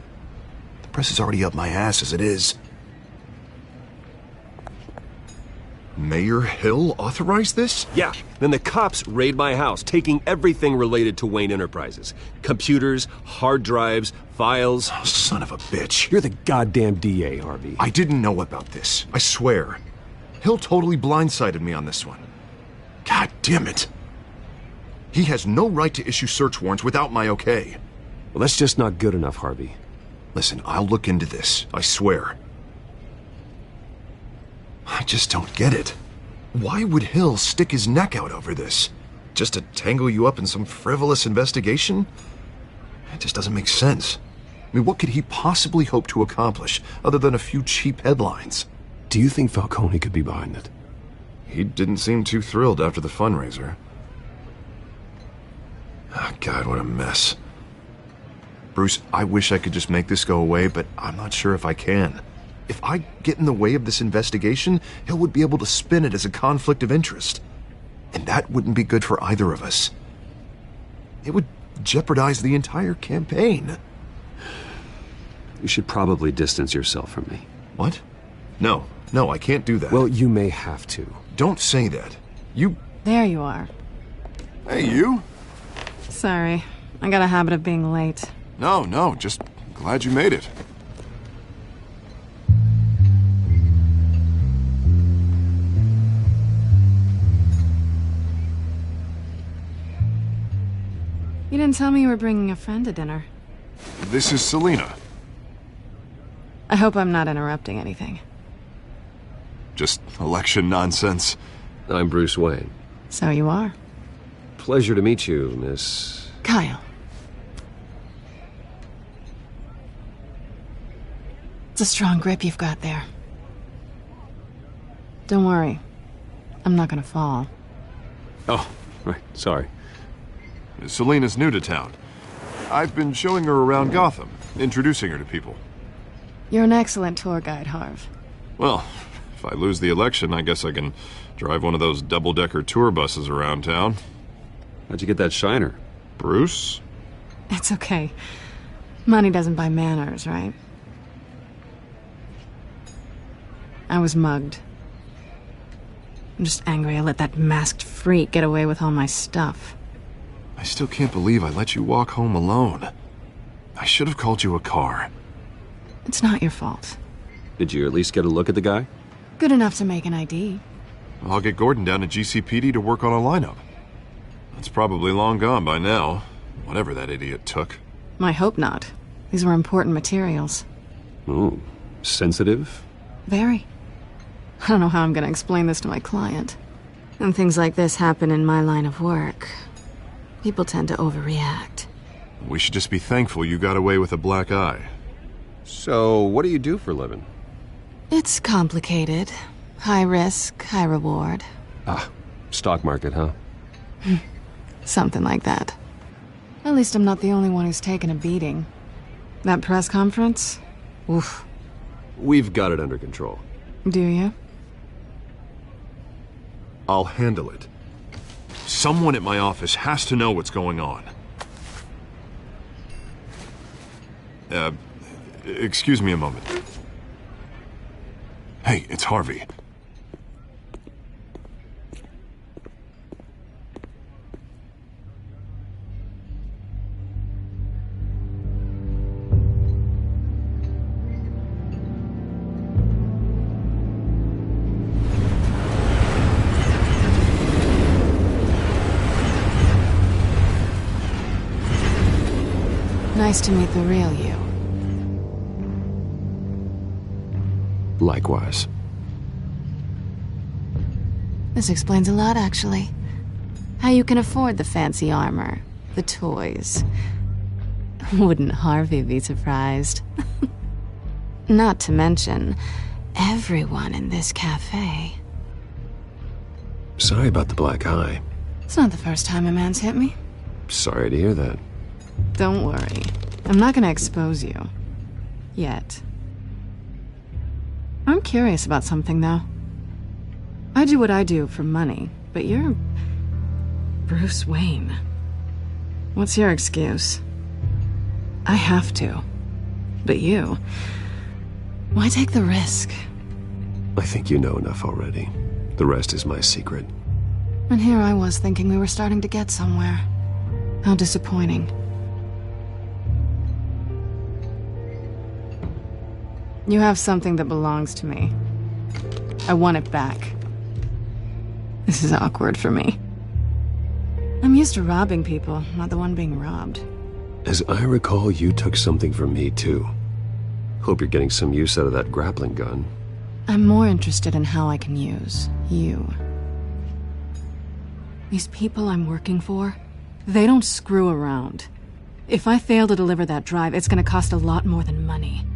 The press is already up my ass as it is. Mayor Hill authorized this? Yeah, then the cops raid my house, taking everything related to Wayne Enterprises. Computers, hard drives, files. Oh, son of a bitch. You're the goddamn DA, Harvey. I didn't know about this. I swear. Hill totally blindsided me on this one. God damn it. He has no right to issue search warrants without my okay. Well, that's just not good enough, Harvey. Listen, I'll look into this. I swear. I just don't get it. Why would Hill stick his neck out over this? Just to tangle you up in some frivolous investigation? It just doesn't make sense. I mean, what could he possibly hope to accomplish other than a few cheap headlines? Do you think Falcone could be behind it? He didn't seem too thrilled after the fundraiser. Oh, God, what a mess. Bruce, I wish I could just make this go away, but I'm not sure if I can. If I get in the way of this investigation, Hill would be able to spin it as a conflict of interest. And that wouldn't be good for either of us. It would jeopardize the entire campaign. You should probably distance yourself from me. What? No, I can't do that. Well, you may have to. Don't say that. You... There you are. Hey, you? Sorry. I got a habit of being late. No, just glad you made it. You didn't tell me you were bringing a friend to dinner. This is Selina. I hope I'm not interrupting anything. Just election nonsense. I'm Bruce Wayne. So you are. Pleasure to meet you, Miss... Kyle. It's a strong grip you've got there. Don't worry. I'm not gonna fall. Oh, right. Sorry. Selina's new to town. I've been showing her around Gotham, introducing her to people. You're an excellent tour guide, Harv. Well, if I lose the election, I guess I can drive one of those double-decker tour buses around town. How'd you get that shiner? Bruce? It's okay. Money doesn't buy manners, right? I was mugged. I'm just angry I let that masked freak get away with all my stuff. I still can't believe I let you walk home alone. I should have called you a car. It's not your fault. Did you at least get a look at the guy? Good enough to make an ID. I'll get Gordon down to GCPD to work on a lineup. It's probably long gone by now, whatever that idiot took. I hope not. These were important materials. Ooh, sensitive? Very. I don't know how I'm gonna explain this to my client. And things like this happen in my line of work. People tend to overreact. We should just be thankful you got away with a black eye. So, what do you do for a living? It's complicated. High risk, high reward. Ah, stock market, huh? Something like that. At least I'm not the only one who's taken a beating. That press conference? Oof. We've got it under control. Do you? I'll handle it. Someone at my office has to know what's going on. Excuse me a moment. Hey, it's Harvey. Nice to meet the real you. Likewise. This explains a lot, actually. How you can afford the fancy armor, the toys. Wouldn't Harvey be surprised? Not to mention, everyone in this cafe. Sorry about the black eye. It's not the first time a man's hit me. Sorry to hear that. Don't worry. I'm not gonna expose you. Yet. I'm curious about something, though. I do what I do for money, but you're... Bruce Wayne. What's your excuse? I have to. But you... Why take the risk? I think you know enough already. The rest is my secret. And here I was thinking we were starting to get somewhere. How disappointing. You have something that belongs to me. I want it back. This is awkward for me. I'm used to robbing people, not the one being robbed. As I recall, you took something from me, too. Hope you're getting some use out of that grappling gun. I'm more interested in how I can use you. These people I'm working for, they don't screw around. If I fail to deliver that drive, it's gonna cost a lot more than money.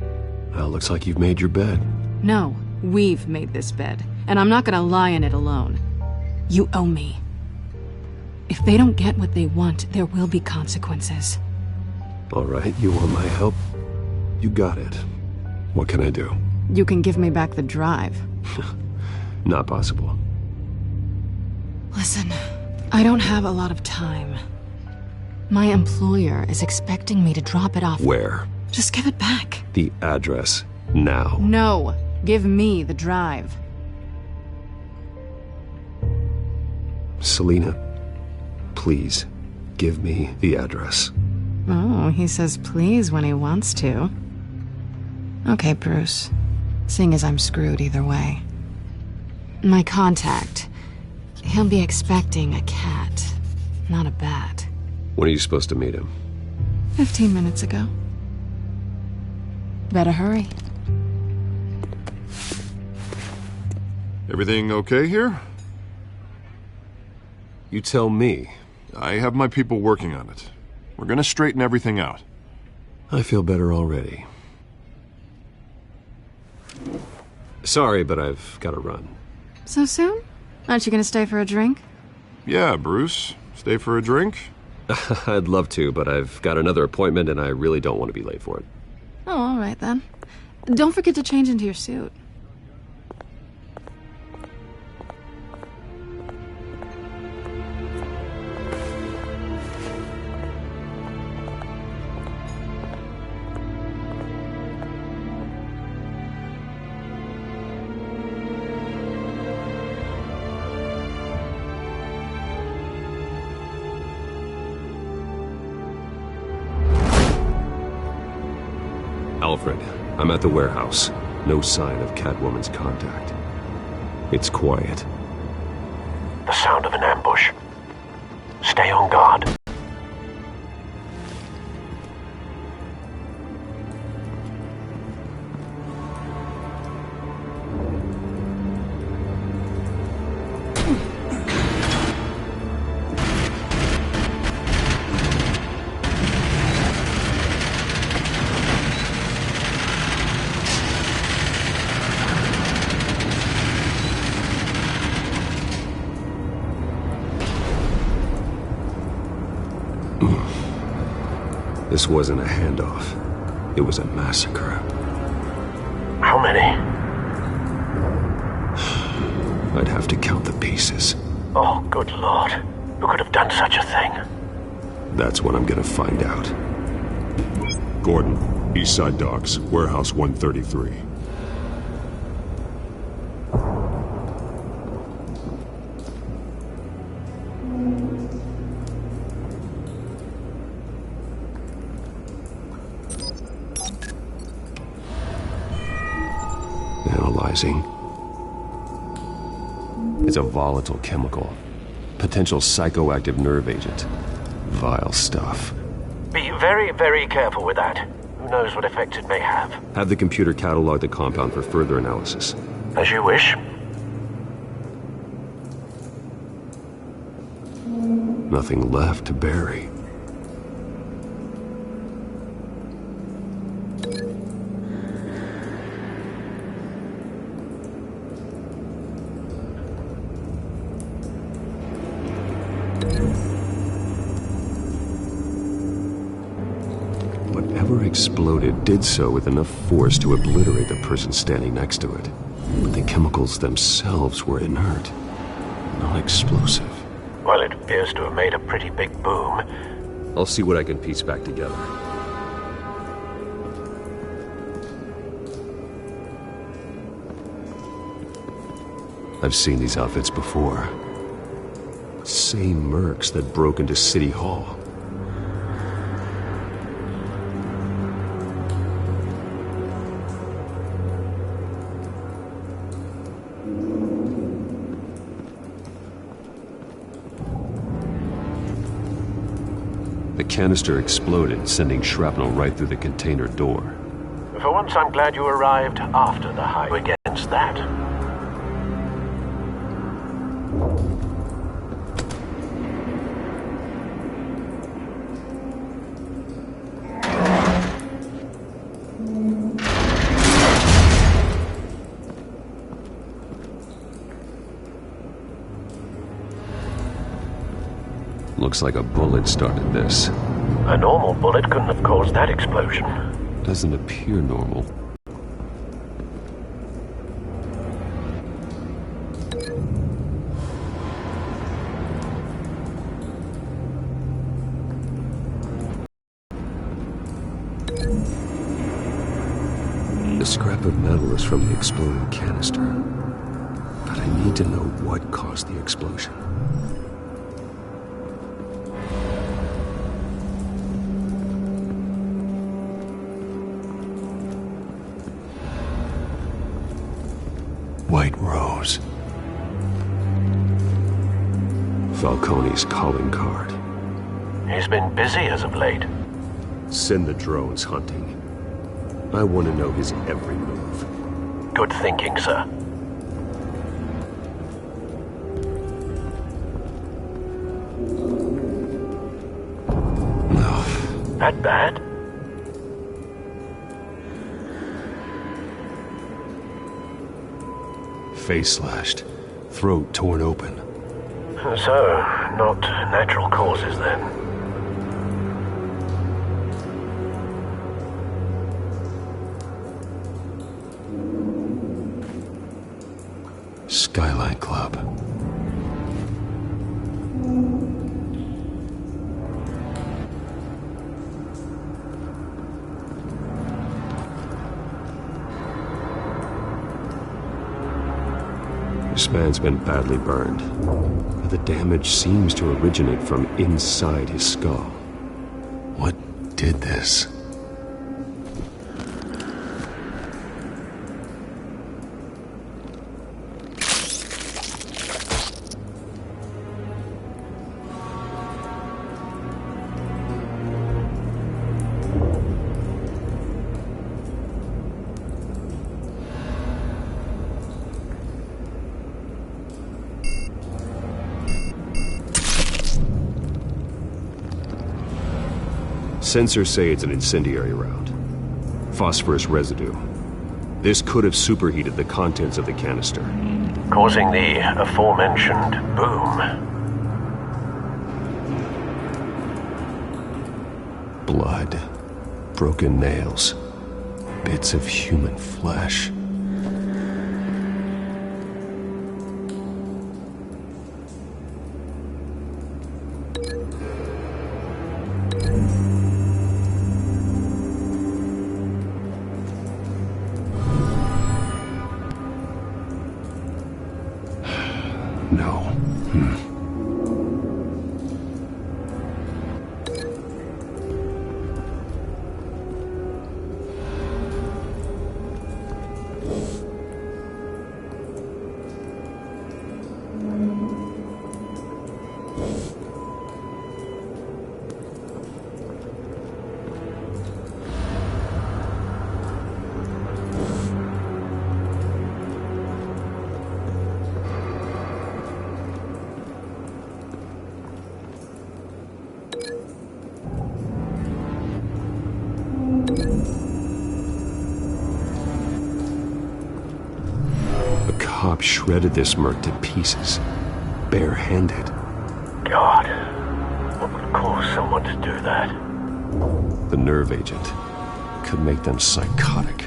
Well, looks like you've made your bed. No, we've made this bed, and I'm not gonna lie in it alone. You owe me. If they don't get what they want, there will be consequences. All right, you want my help? You got it. What can I do? You can give me back the drive. Not possible. Listen, I don't have a lot of time. My employer is expecting me to drop it off. Where? Just give it back. The address, now. No, give me the drive. Selina, please, give me the address. Oh, he says please when he wants to. Okay, Bruce. Seeing as I'm screwed either way. My contact. He'll be expecting a cat, not a bat. When are you supposed to meet him? 15 minutes ago. Better hurry. Everything okay here? You tell me. I have my people working on it. We're gonna straighten everything out. I feel better already. Sorry, but I've got to run. So soon? Aren't you gonna stay for a drink? Yeah, Bruce. Stay for a drink? I'd love to, but I've got another appointment and I really don't want to be late for it. Oh, all right then. Don't forget to change into your suit. Alfred, I'm at the warehouse. No sign of Catwoman's contact. It's quiet. The sound of an ambush. Stay on guard. This wasn't a handoff. It was a massacre. How many? I'd have to count the pieces. Oh, good Lord. Who could have done such a thing? That's what I'm gonna find out. Gordon, Eastside Docks, Warehouse 133. Analyzing. It's a volatile chemical. Potential psychoactive nerve agent. Vile stuff. Be very, very careful with that. Who knows what effects it may have. Have the computer catalog the compound for further analysis. As you wish. Nothing left to bury. Whatever exploded did so with enough force to obliterate the person standing next to it. But the chemicals themselves were inert, not explosive. Well, it appears to have made a pretty big boom. I'll see what I can piece back together. I've seen these outfits before. Same mercs that broke into City Hall. The canister exploded, sending shrapnel right through the container door. For once, I'm glad you arrived after the hype against that. Looks like a bullet started this. A normal bullet couldn't have caused that explosion. Doesn't appear normal. The scrap of metal is from the exploding canister. But I need to know what caused the explosion. White Rose. Falcone's calling card. He's been busy as of late. Send the drones hunting. I want to know his every move. Good thinking, sir. No. That bad? Face slashed, throat torn open. So, not natural causes then. Skyline Club. This man's been badly burned. But the damage seems to originate from inside his skull. What did this? Sensors say it's an incendiary round. Phosphorus residue. This could have superheated the contents of the canister, causing the aforementioned boom. Blood, broken nails, bits of human flesh. No. cop shredded this merc to pieces, barehanded. God, what would cause someone to do that? The nerve agent could make them psychotic.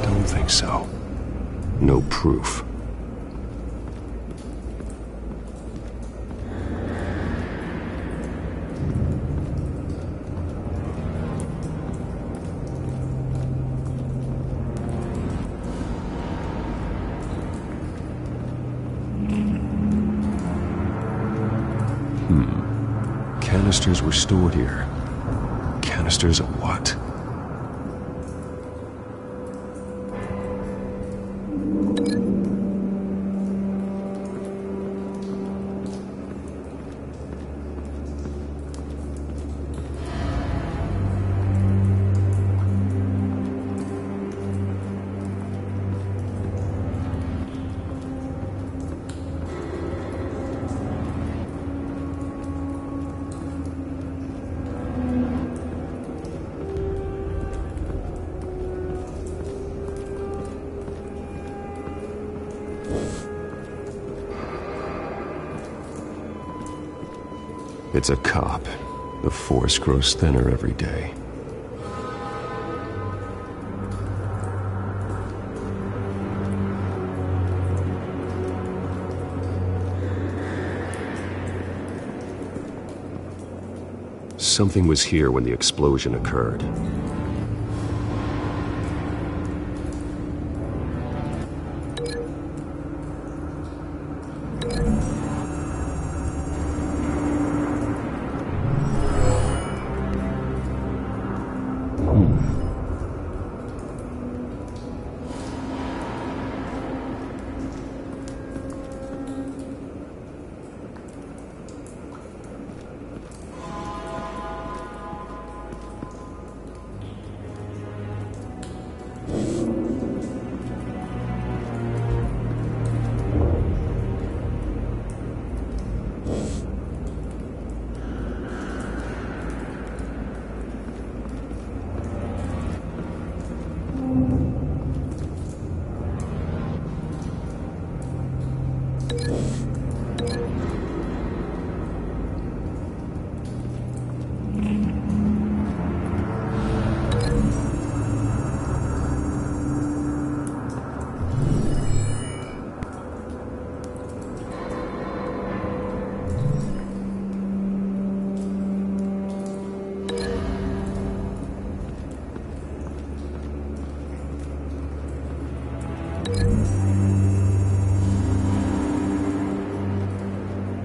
Don't think so. No proof. Canisters were stored here. Canisters of what? It's a cop. The force grows thinner every day. Something was here when the explosion occurred.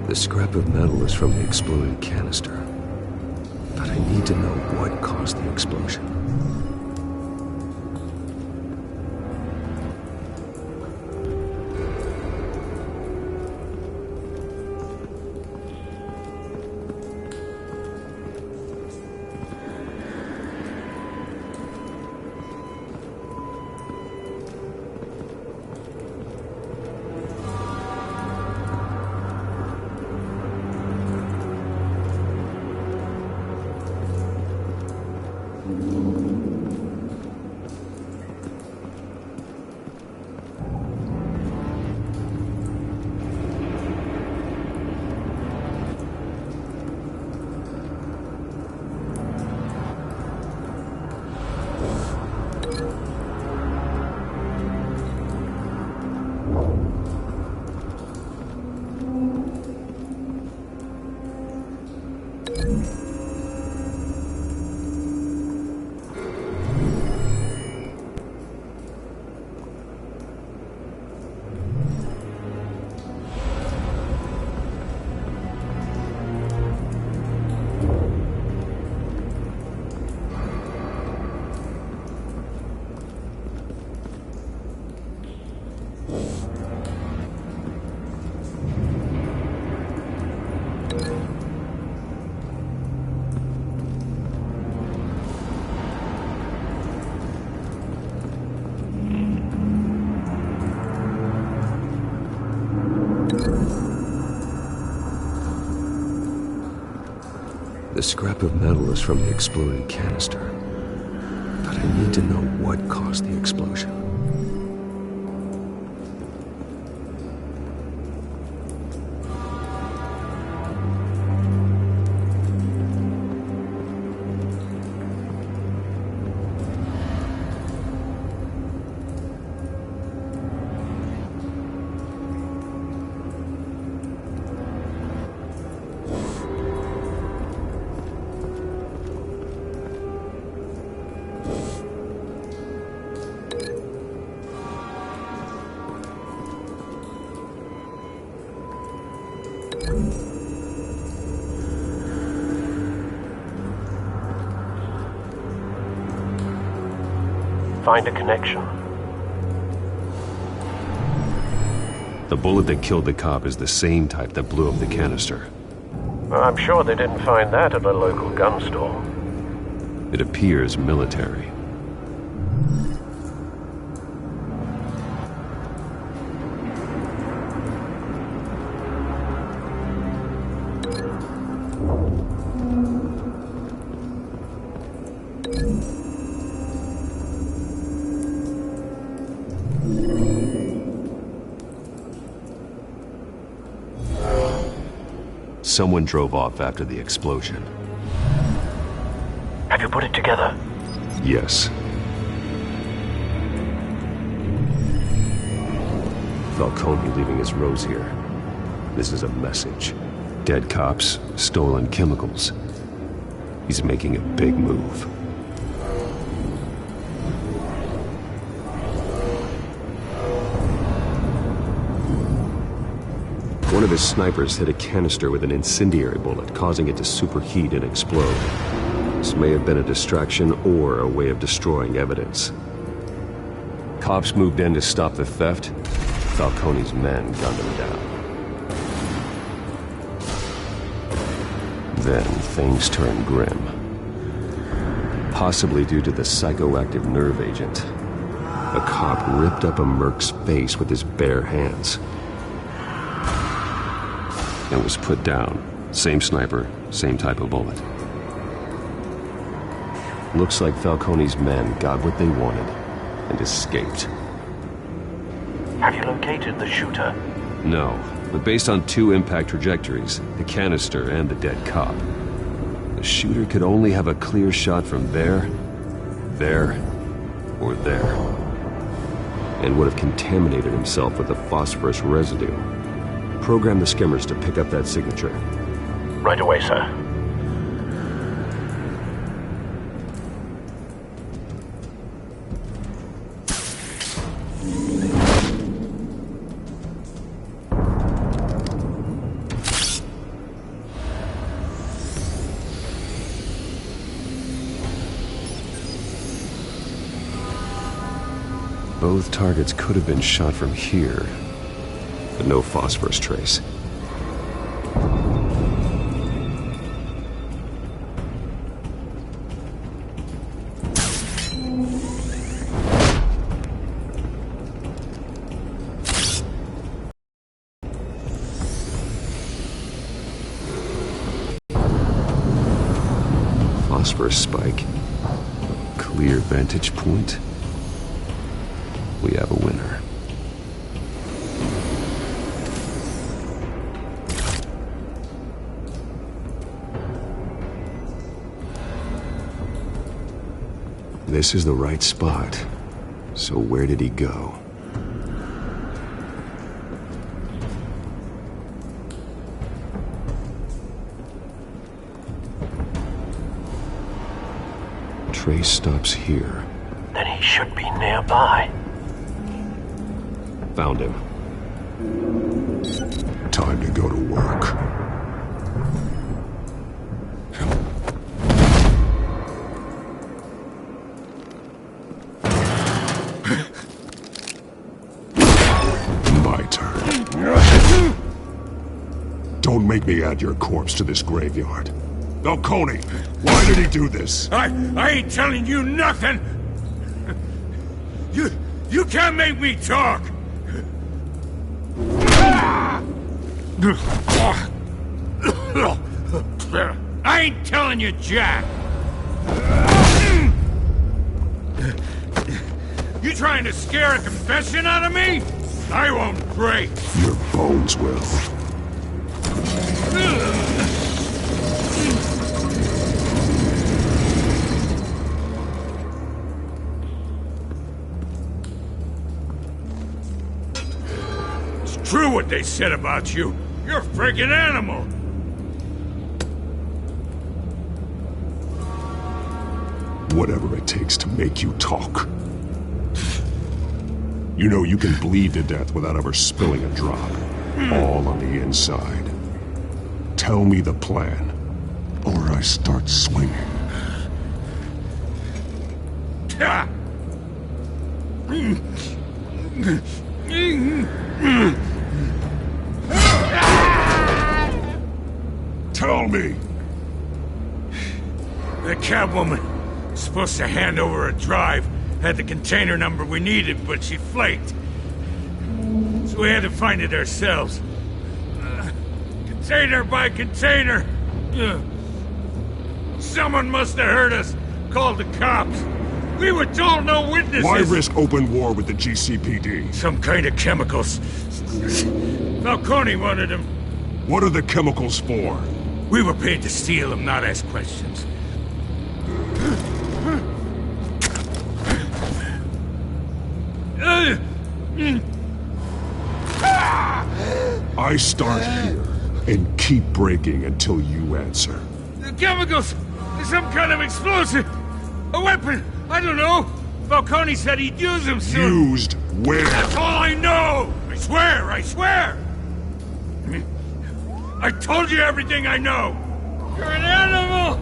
The scrap of metal is from the exploded canister. But I need to know what caused the explosion. The scrap of metal is from the exploded canister. But I need to know what caused the explosion. Find a connection. The bullet that killed the cop is the same type that blew up the canister. Well, I'm sure they didn't find that at a local gun store. It appears military. Someone drove off after the explosion. Have you put it together? Yes. Falcone leaving his rose here. This is a message. Dead cops, stolen chemicals. He's making a big move. One of his snipers hit a canister with an incendiary bullet, causing it to superheat and explode. This may have been a distraction or a way of destroying evidence. Cops moved in to stop the theft. Falcone's men gunned them down. Then things turned grim. Possibly due to the psychoactive nerve agent. A cop ripped up a merc's face with his bare hands. And was put down. Same sniper, same type of bullet. Looks like Falcone's men got what they wanted and escaped. Have you located the shooter? No, but based on two impact trajectories, the canister and the dead cop, the shooter could only have a clear shot from there, or there. And would have contaminated himself with the phosphorus residue. Program the skimmers to pick up that signature. Right away, sir. Both targets could have been shot from here. But no phosphorus trace. Phosphorus spike. Clear vantage point. We have a winner. This is the right spot. So where did he go? Trace stops here. Then he should be nearby. Found him. Time to go to work. Don't make me add your corpse to this graveyard. Falcone, why did he do this? I ain't telling you nothing! You can't make me talk! I ain't telling you jack. You trying to scare a confession out of me? I won't break. Your bones will. It's true what they said about you. You're a freaking animal. Whatever it takes to make you talk. You know you can bleed to death without ever spilling a drop. All on the inside. Tell me the plan, or I start swinging. Tell me! The Catwoman was supposed to hand over a drive. Had the container number we needed, but she flaked. So we had to find it ourselves. Container by container. Someone must have heard us. Called the cops. We were told no witnesses. Why risk open war with the GCPD? Some kind of chemicals. Falcone wanted them. What are the chemicals for? We were paid to steal them, not ask questions. I start here and keep breaking until you answer. The chemicals! Some kind of explosive! A weapon! I don't know! Falcone said he'd use them soon! Used where? That's all I know! I swear! I swear! I told you everything I know! You're an animal!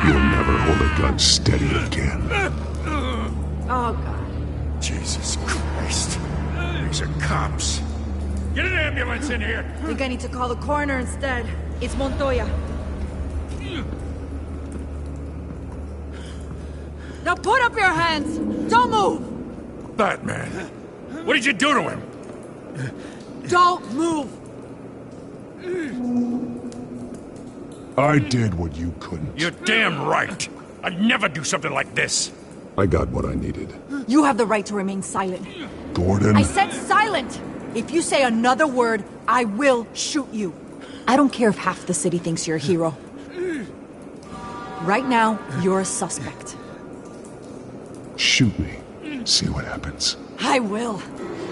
You'll never hold a gun steady again. Oh, God. Jesus Christ. These are cops. Get an ambulance in here! I think I need to call the coroner instead. It's Montoya. Now put up your hands! Don't move! Batman, what did you do to him? Don't move! I did what you couldn't. You're damn right. I'd never do something like this. I got what I needed. You have the right to remain silent. Gordon? I said silent! If you say another word, I will shoot you. I don't care if half the city thinks you're a hero. Right now, you're a suspect. Shoot me. See what happens. I will.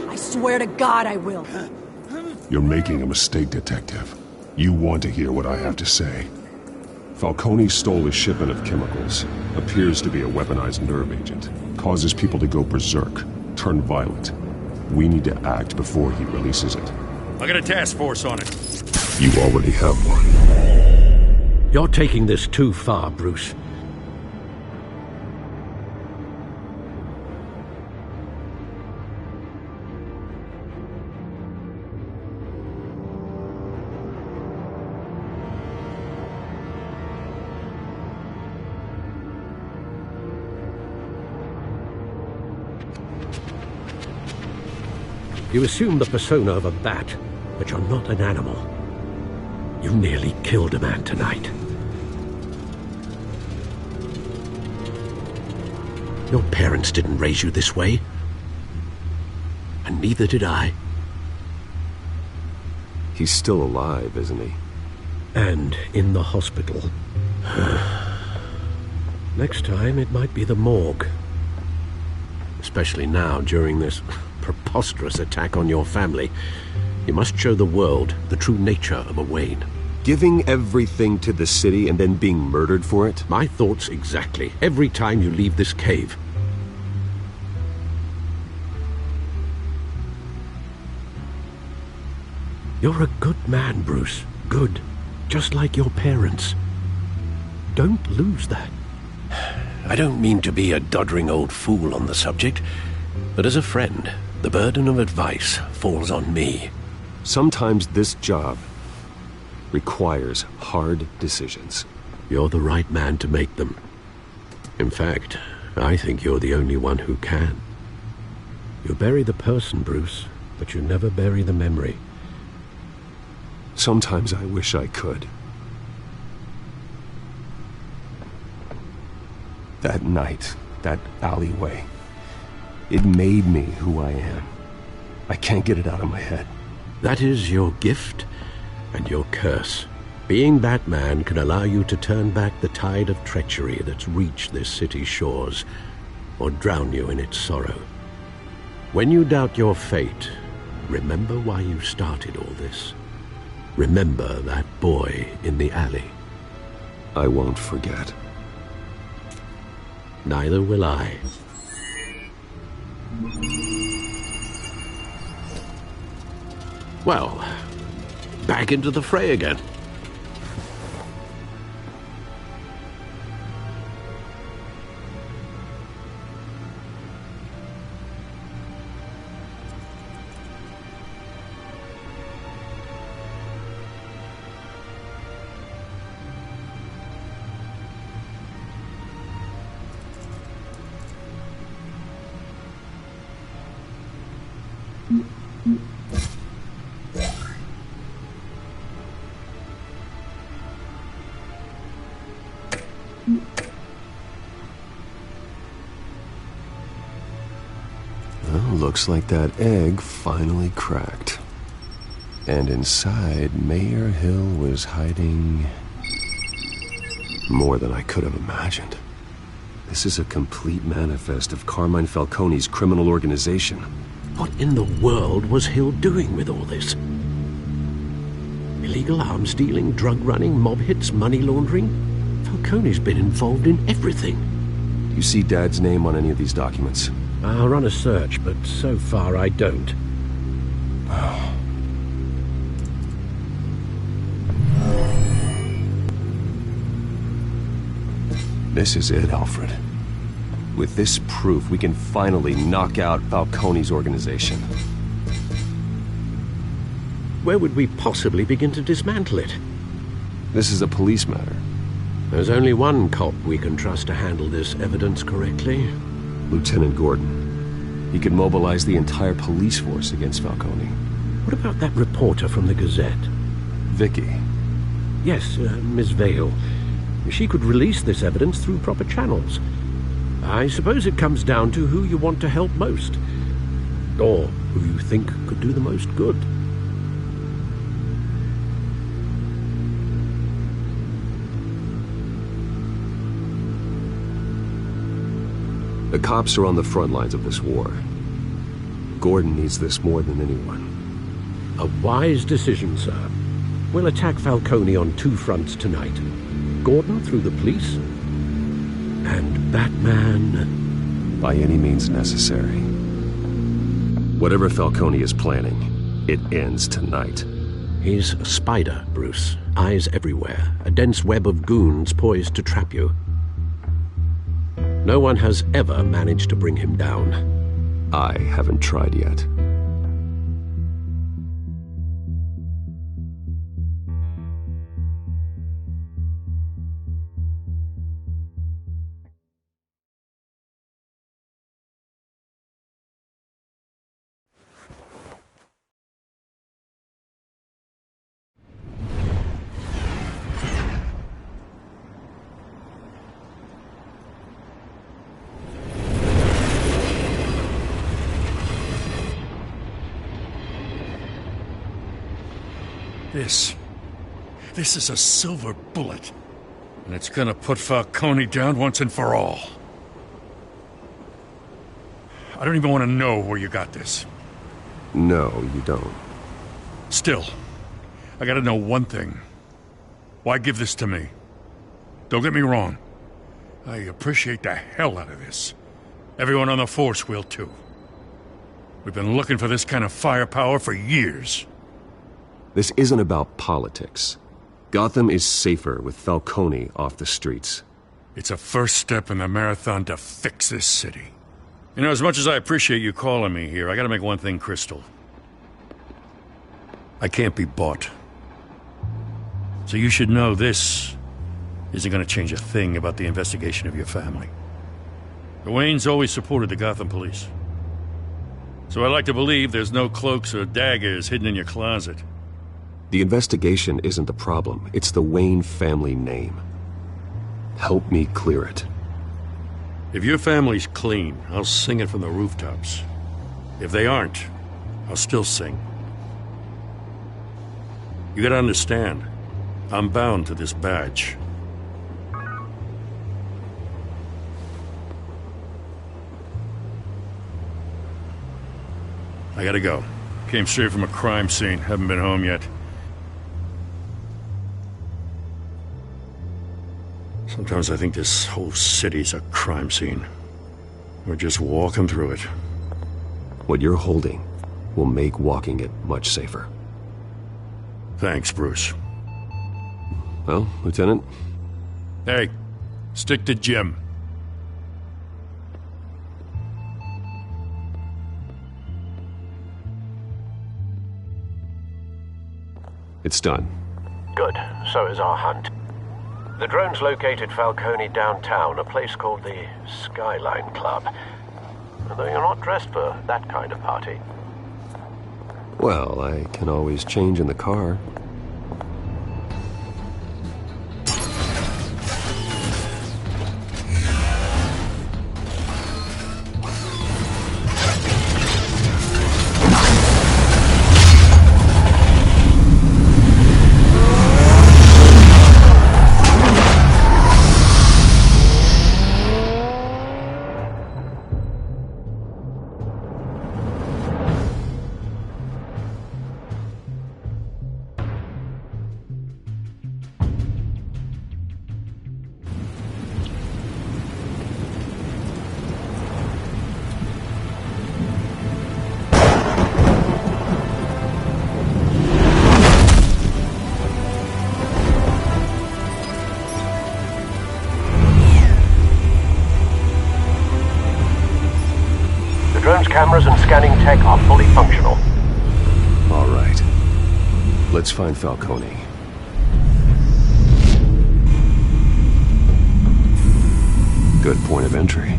I swear to God I will. You're making a mistake, Detective. You want to hear what I have to say. Falcone stole a shipment of chemicals. Appears to be a weaponized nerve agent. Causes people to go berserk. Turn violent. We need to act before he releases it. I got a task force on it. You already have one. You're taking this too far, Bruce. You assume the persona of a bat, but you're not an animal. You nearly killed a man tonight. Your parents didn't raise you this way. And neither did I. He's still alive, isn't he? And in the hospital. Next time, it might be the morgue. Especially now, during this preposterous attack on your family. You must show the world the true nature of a Wayne. Giving everything to the city and then being murdered for it? My thoughts exactly. Every time you leave this cave. You're a good man, Bruce. Good. Just like your parents. Don't lose that. I don't mean to be a doddering old fool on the subject, but as a friend, the burden of advice falls on me. Sometimes this job requires hard decisions. You're the right man to make them. In fact, I think you're the only one who can. You bury the person, Bruce, but you never bury the memory. Sometimes I wish I could. That night, that alleyway, it made me who I am. I can't get it out of my head. That is your gift and your curse. Being Batman can allow you to turn back the tide of treachery that's reached this city's shores, or drown you in its sorrow. When you doubt your fate, remember why you started all this. Remember that boy in the alley. I won't forget. Neither will I. Well, back into the fray again. Looks like that egg finally cracked. And inside, Mayor Hill was hiding more than I could have imagined. This is a complete manifest of Carmine Falcone's criminal organization. What in the world was Hill doing with all this? Illegal arms dealing, drug running, mob hits, money laundering? Falcone's been involved in everything. Do you see Dad's name on any of these documents? I'll run a search, but so far I don't. This is it, Alfred. With this proof, we can finally knock out Falcone's organization. Where would we possibly begin to dismantle it? This is a police matter. There's only one cop we can trust to handle this evidence correctly. Lieutenant Gordon. He could mobilize the entire police force against Falcone. What about that reporter from the Gazette? Vicky. Yes, Miss Vale. She could release this evidence through proper channels. I suppose it comes down to who you want to help most. Or who you think could do the most good. The cops are on the front lines of this war. Gordon needs this more than anyone. A wise decision, sir. We'll attack Falcone on two fronts tonight. Gordon through the police, and Batman... by any means necessary. Whatever Falcone is planning, it ends tonight. He's a spider, Bruce. Eyes everywhere. A dense web of goons poised to trap you. No one has ever managed to bring him down. I haven't tried yet. This is a silver bullet. And it's gonna put Falcone down once and for all. I don't even want to know where you got this. No, you don't. Still, I gotta know one thing. Why give this to me? Don't get me wrong. I appreciate the hell out of this. Everyone on the force will too. We've been looking for this kind of firepower for years. This isn't about politics. Gotham is safer with Falcone off the streets. It's a first step in the marathon to fix this city. You know, as much as I appreciate you calling me here, I gotta make one thing crystal. I can't be bought. So you should know this isn't gonna change a thing about the investigation of your family. The Waynes always supported the Gotham police. So I like to believe there's no cloaks or daggers hidden in your closet. The investigation isn't the problem. It's the Wayne family name. Help me clear it. If your family's clean, I'll sing it from the rooftops. If they aren't, I'll still sing. You gotta understand, I'm bound to this badge. I gotta go. Came straight from a crime scene. Haven't been home yet. Sometimes I think this whole city's a crime scene. We're just walking through it. What you're holding will make walking it much safer. Thanks, Bruce. Well, Lieutenant? Hey, stick to Jim. It's done. Good. So is our hunt. The drones located Falcone downtown, a place called the Skyline Club. Although you're not dressed for that kind of party. Well, I can always change in the car. Cameras and scanning tech are fully functional. All right. Let's find Falcone. Good point of entry.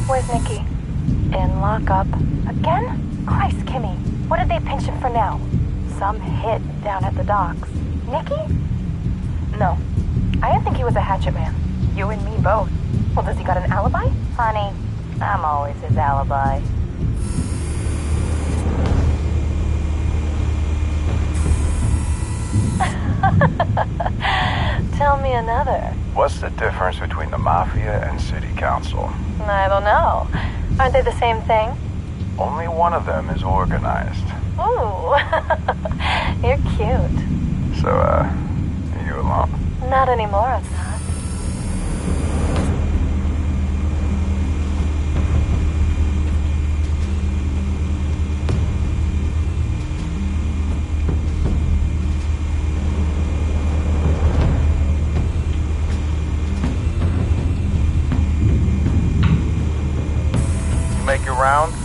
Where's Nicky? In lockup. Again? Christ, Kimmy. What did they pinch him for now? Some hit down at the docks. Nicky? No. I didn't think he was a hatchet man. You and me both. Well, does he got an alibi? Honey, I'm always his alibi. Tell me another. What's the difference between the Mafia and City Council? I don't know. Aren't they the same thing? Only one of them is organized. Ooh, you're cute. So, are you alone? Not anymore, I'm not. You make your rounds?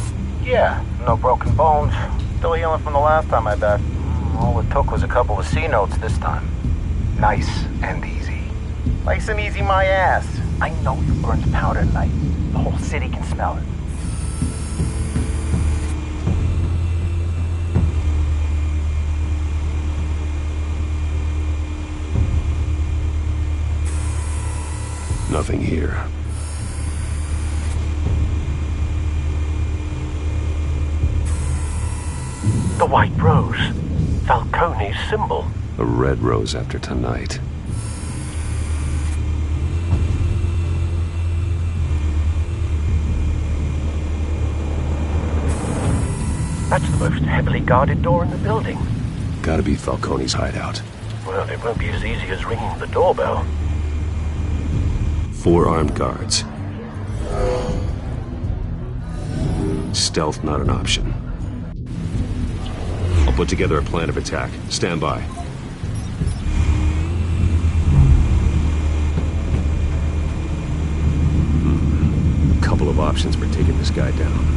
Yeah, no broken bones. Still healing from the last time I died. All it took was a couple of C notes this time. Nice and easy. Nice and easy my ass. I know you burned powder at night. The whole city can smell it. Nothing here. The white rose. Falcone's symbol. A red rose after tonight. That's the most heavily guarded door in the building. Gotta be Falcone's hideout. Well, it won't be as easy as ringing the doorbell. 4 armed guards. Stealth not an option. I'll put together a plan of attack. Stand by. A couple of options for taking this guy down.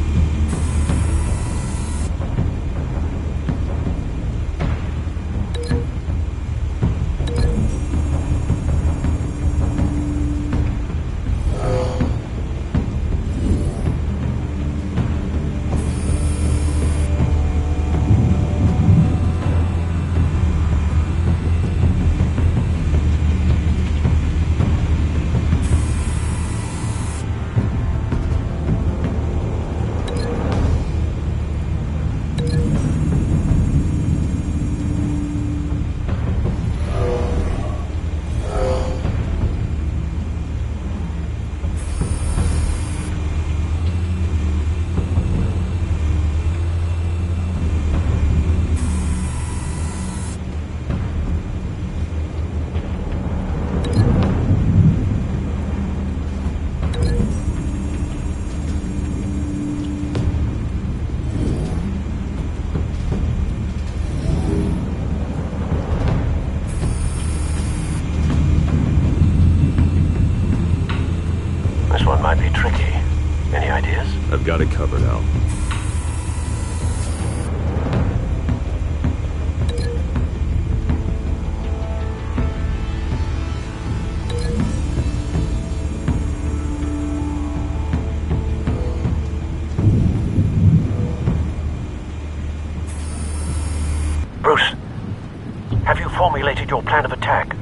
one might be tricky. Any ideas? I've got it covered, Al. Bruce, have you formulated your plan of attack?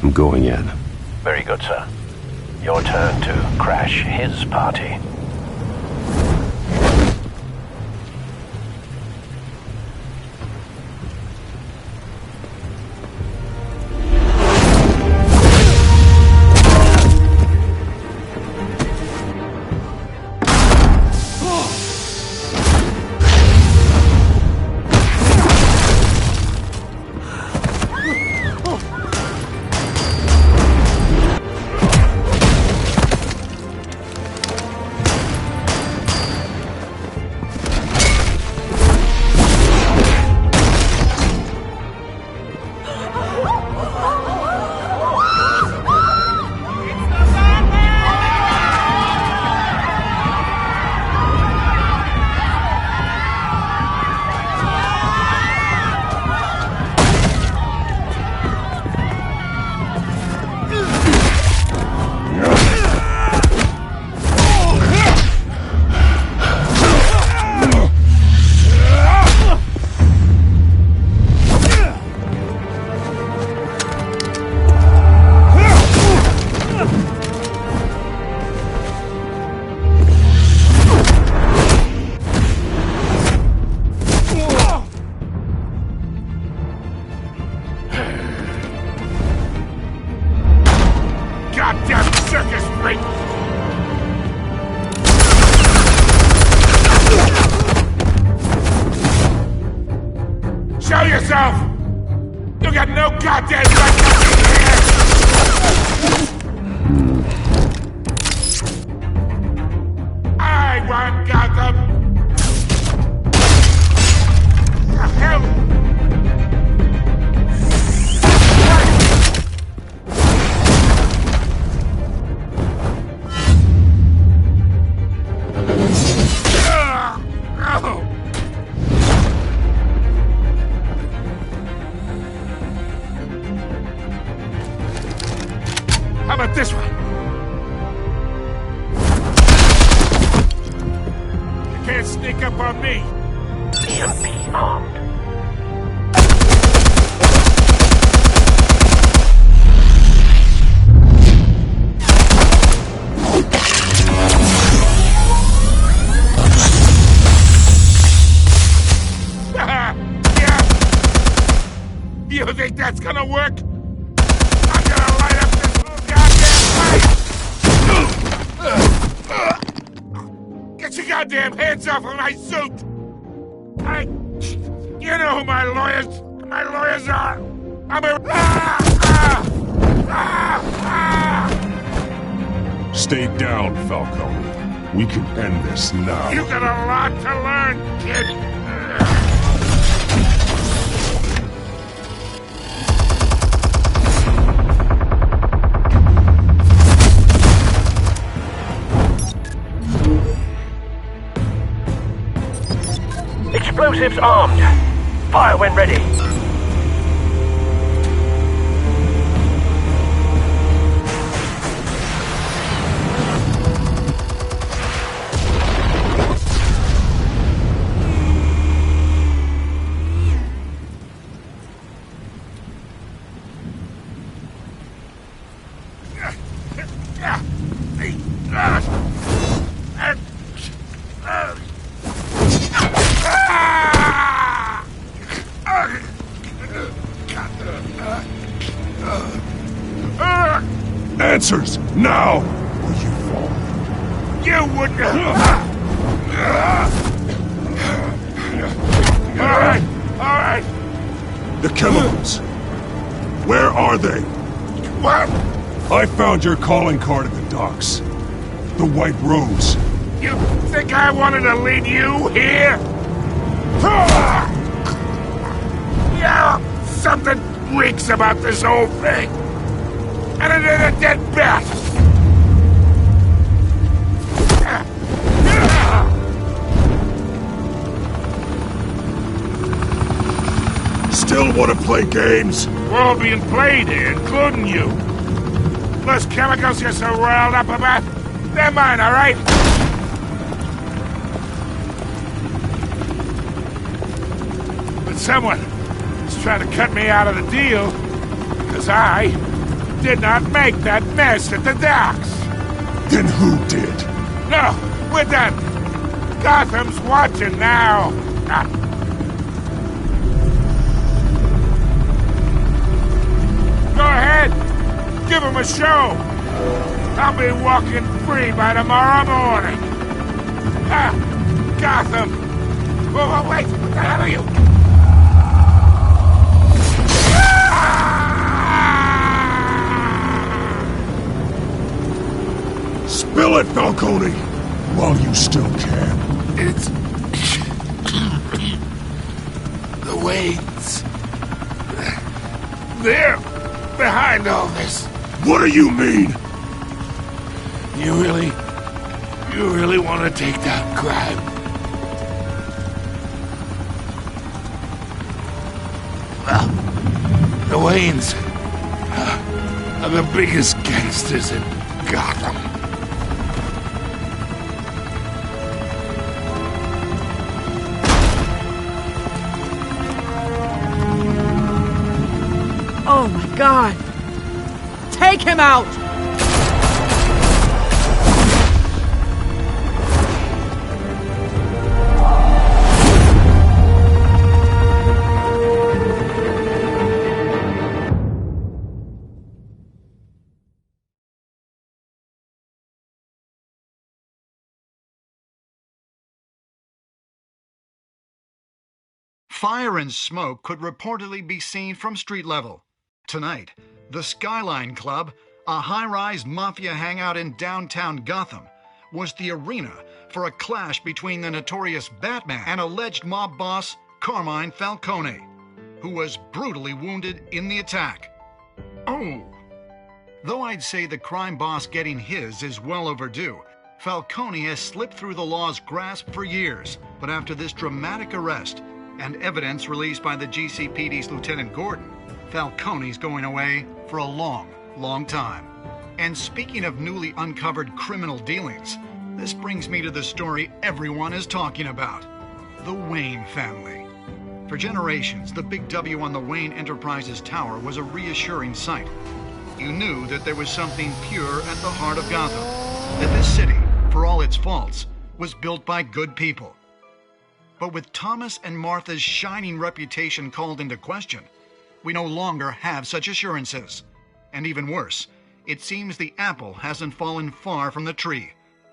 I'm going in. Very good, sir. Your turn to crash his party. Show yourself! You got no goddamn right to be here! I want Gotham! The hell? How about this one? You can't sneak up on me. EMP armed. Yeah. You think that's gonna work? I'm gonna light up this little goddamn place! Get your goddamn hands off of my suit! You know who my lawyers are! I'm a... Stay down, Falcone. We can end this now. You got a lot to learn, kid! Explosives armed. Fire when ready. Answers, now! Or you fall. You wouldn't... Alright! The chemicals. Where are they? What? I found your calling card at the docks. The White Rose. You think I wanted to leave you here? Yeah, something reeks about this whole thing. and another dead bat! Still want to play games? We're all being played here, including you. Those chemicals you're so riled up about, they're mine, all right? But someone is trying to cut me out of the deal, because I did not make that mess at the docks. Then who did? No, we're done. Gotham's watching now. Go ahead. Give him a show. I'll be walking free by tomorrow morning. Gotham. Whoa, wait. What the hell are you? Spill it, Falcone, while you still can. It's... the Waynes. They're behind all this. What do you mean? You really want to take down crime? Well, the Waynes are the biggest gangsters in Gotham. Oh my God! Take him out! Fire and smoke could reportedly be seen from street level. Tonight, the Skyline Club, a high-rise mafia hangout in downtown Gotham, was the arena for a clash between the notorious Batman and alleged mob boss Carmine Falcone, who was brutally wounded in the attack. Oh! Though I'd say the crime boss getting his is well overdue, Falcone has slipped through the law's grasp for years, but after this dramatic arrest and evidence released by the GCPD's Lieutenant Gordon, Falcone's going away for a long, long time. And speaking of newly uncovered criminal dealings, this brings me to the story everyone is talking about: the Wayne family. For generations, the big W on the Wayne Enterprises Tower was a reassuring sight. You knew that there was something pure at the heart of Gotham, that this city, for all its faults, was built by good people. But with Thomas and Martha's shining reputation called into question, we no longer have such assurances. And even worse, it seems the apple hasn't fallen far from the tree.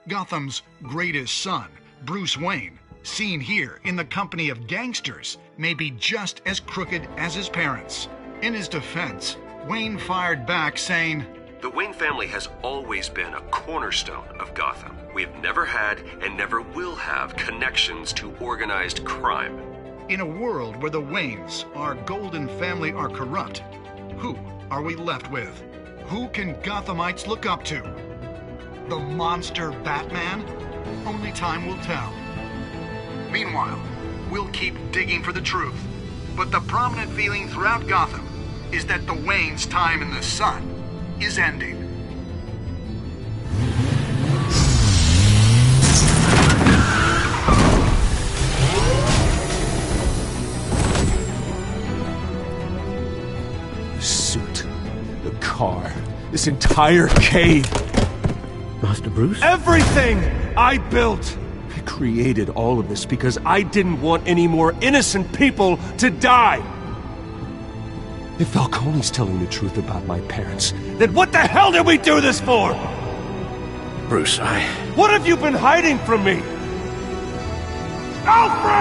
Gotham's greatest son, Bruce Wayne, seen here in the company of gangsters, may be just as crooked as his parents. In his defense, Wayne fired back saying, "The Wayne family has always been a cornerstone of Gotham. We've never had and never will have connections to organized crime." In a world where the Waynes, our golden family, are corrupt, who are we left with? Who can Gothamites look up to? The monster Batman? Only time will tell. Meanwhile, we'll keep digging for the truth. But the prominent feeling throughout Gotham is that the Waynes' time in the sun is ending. The suit, the car, this entire cave. Master Bruce? Everything I built! I created all of this because I didn't want any more innocent people to die! If Falcone's telling the truth about my parents, then what the hell did we do this for? Bruce, What have you been hiding from me? Alfred!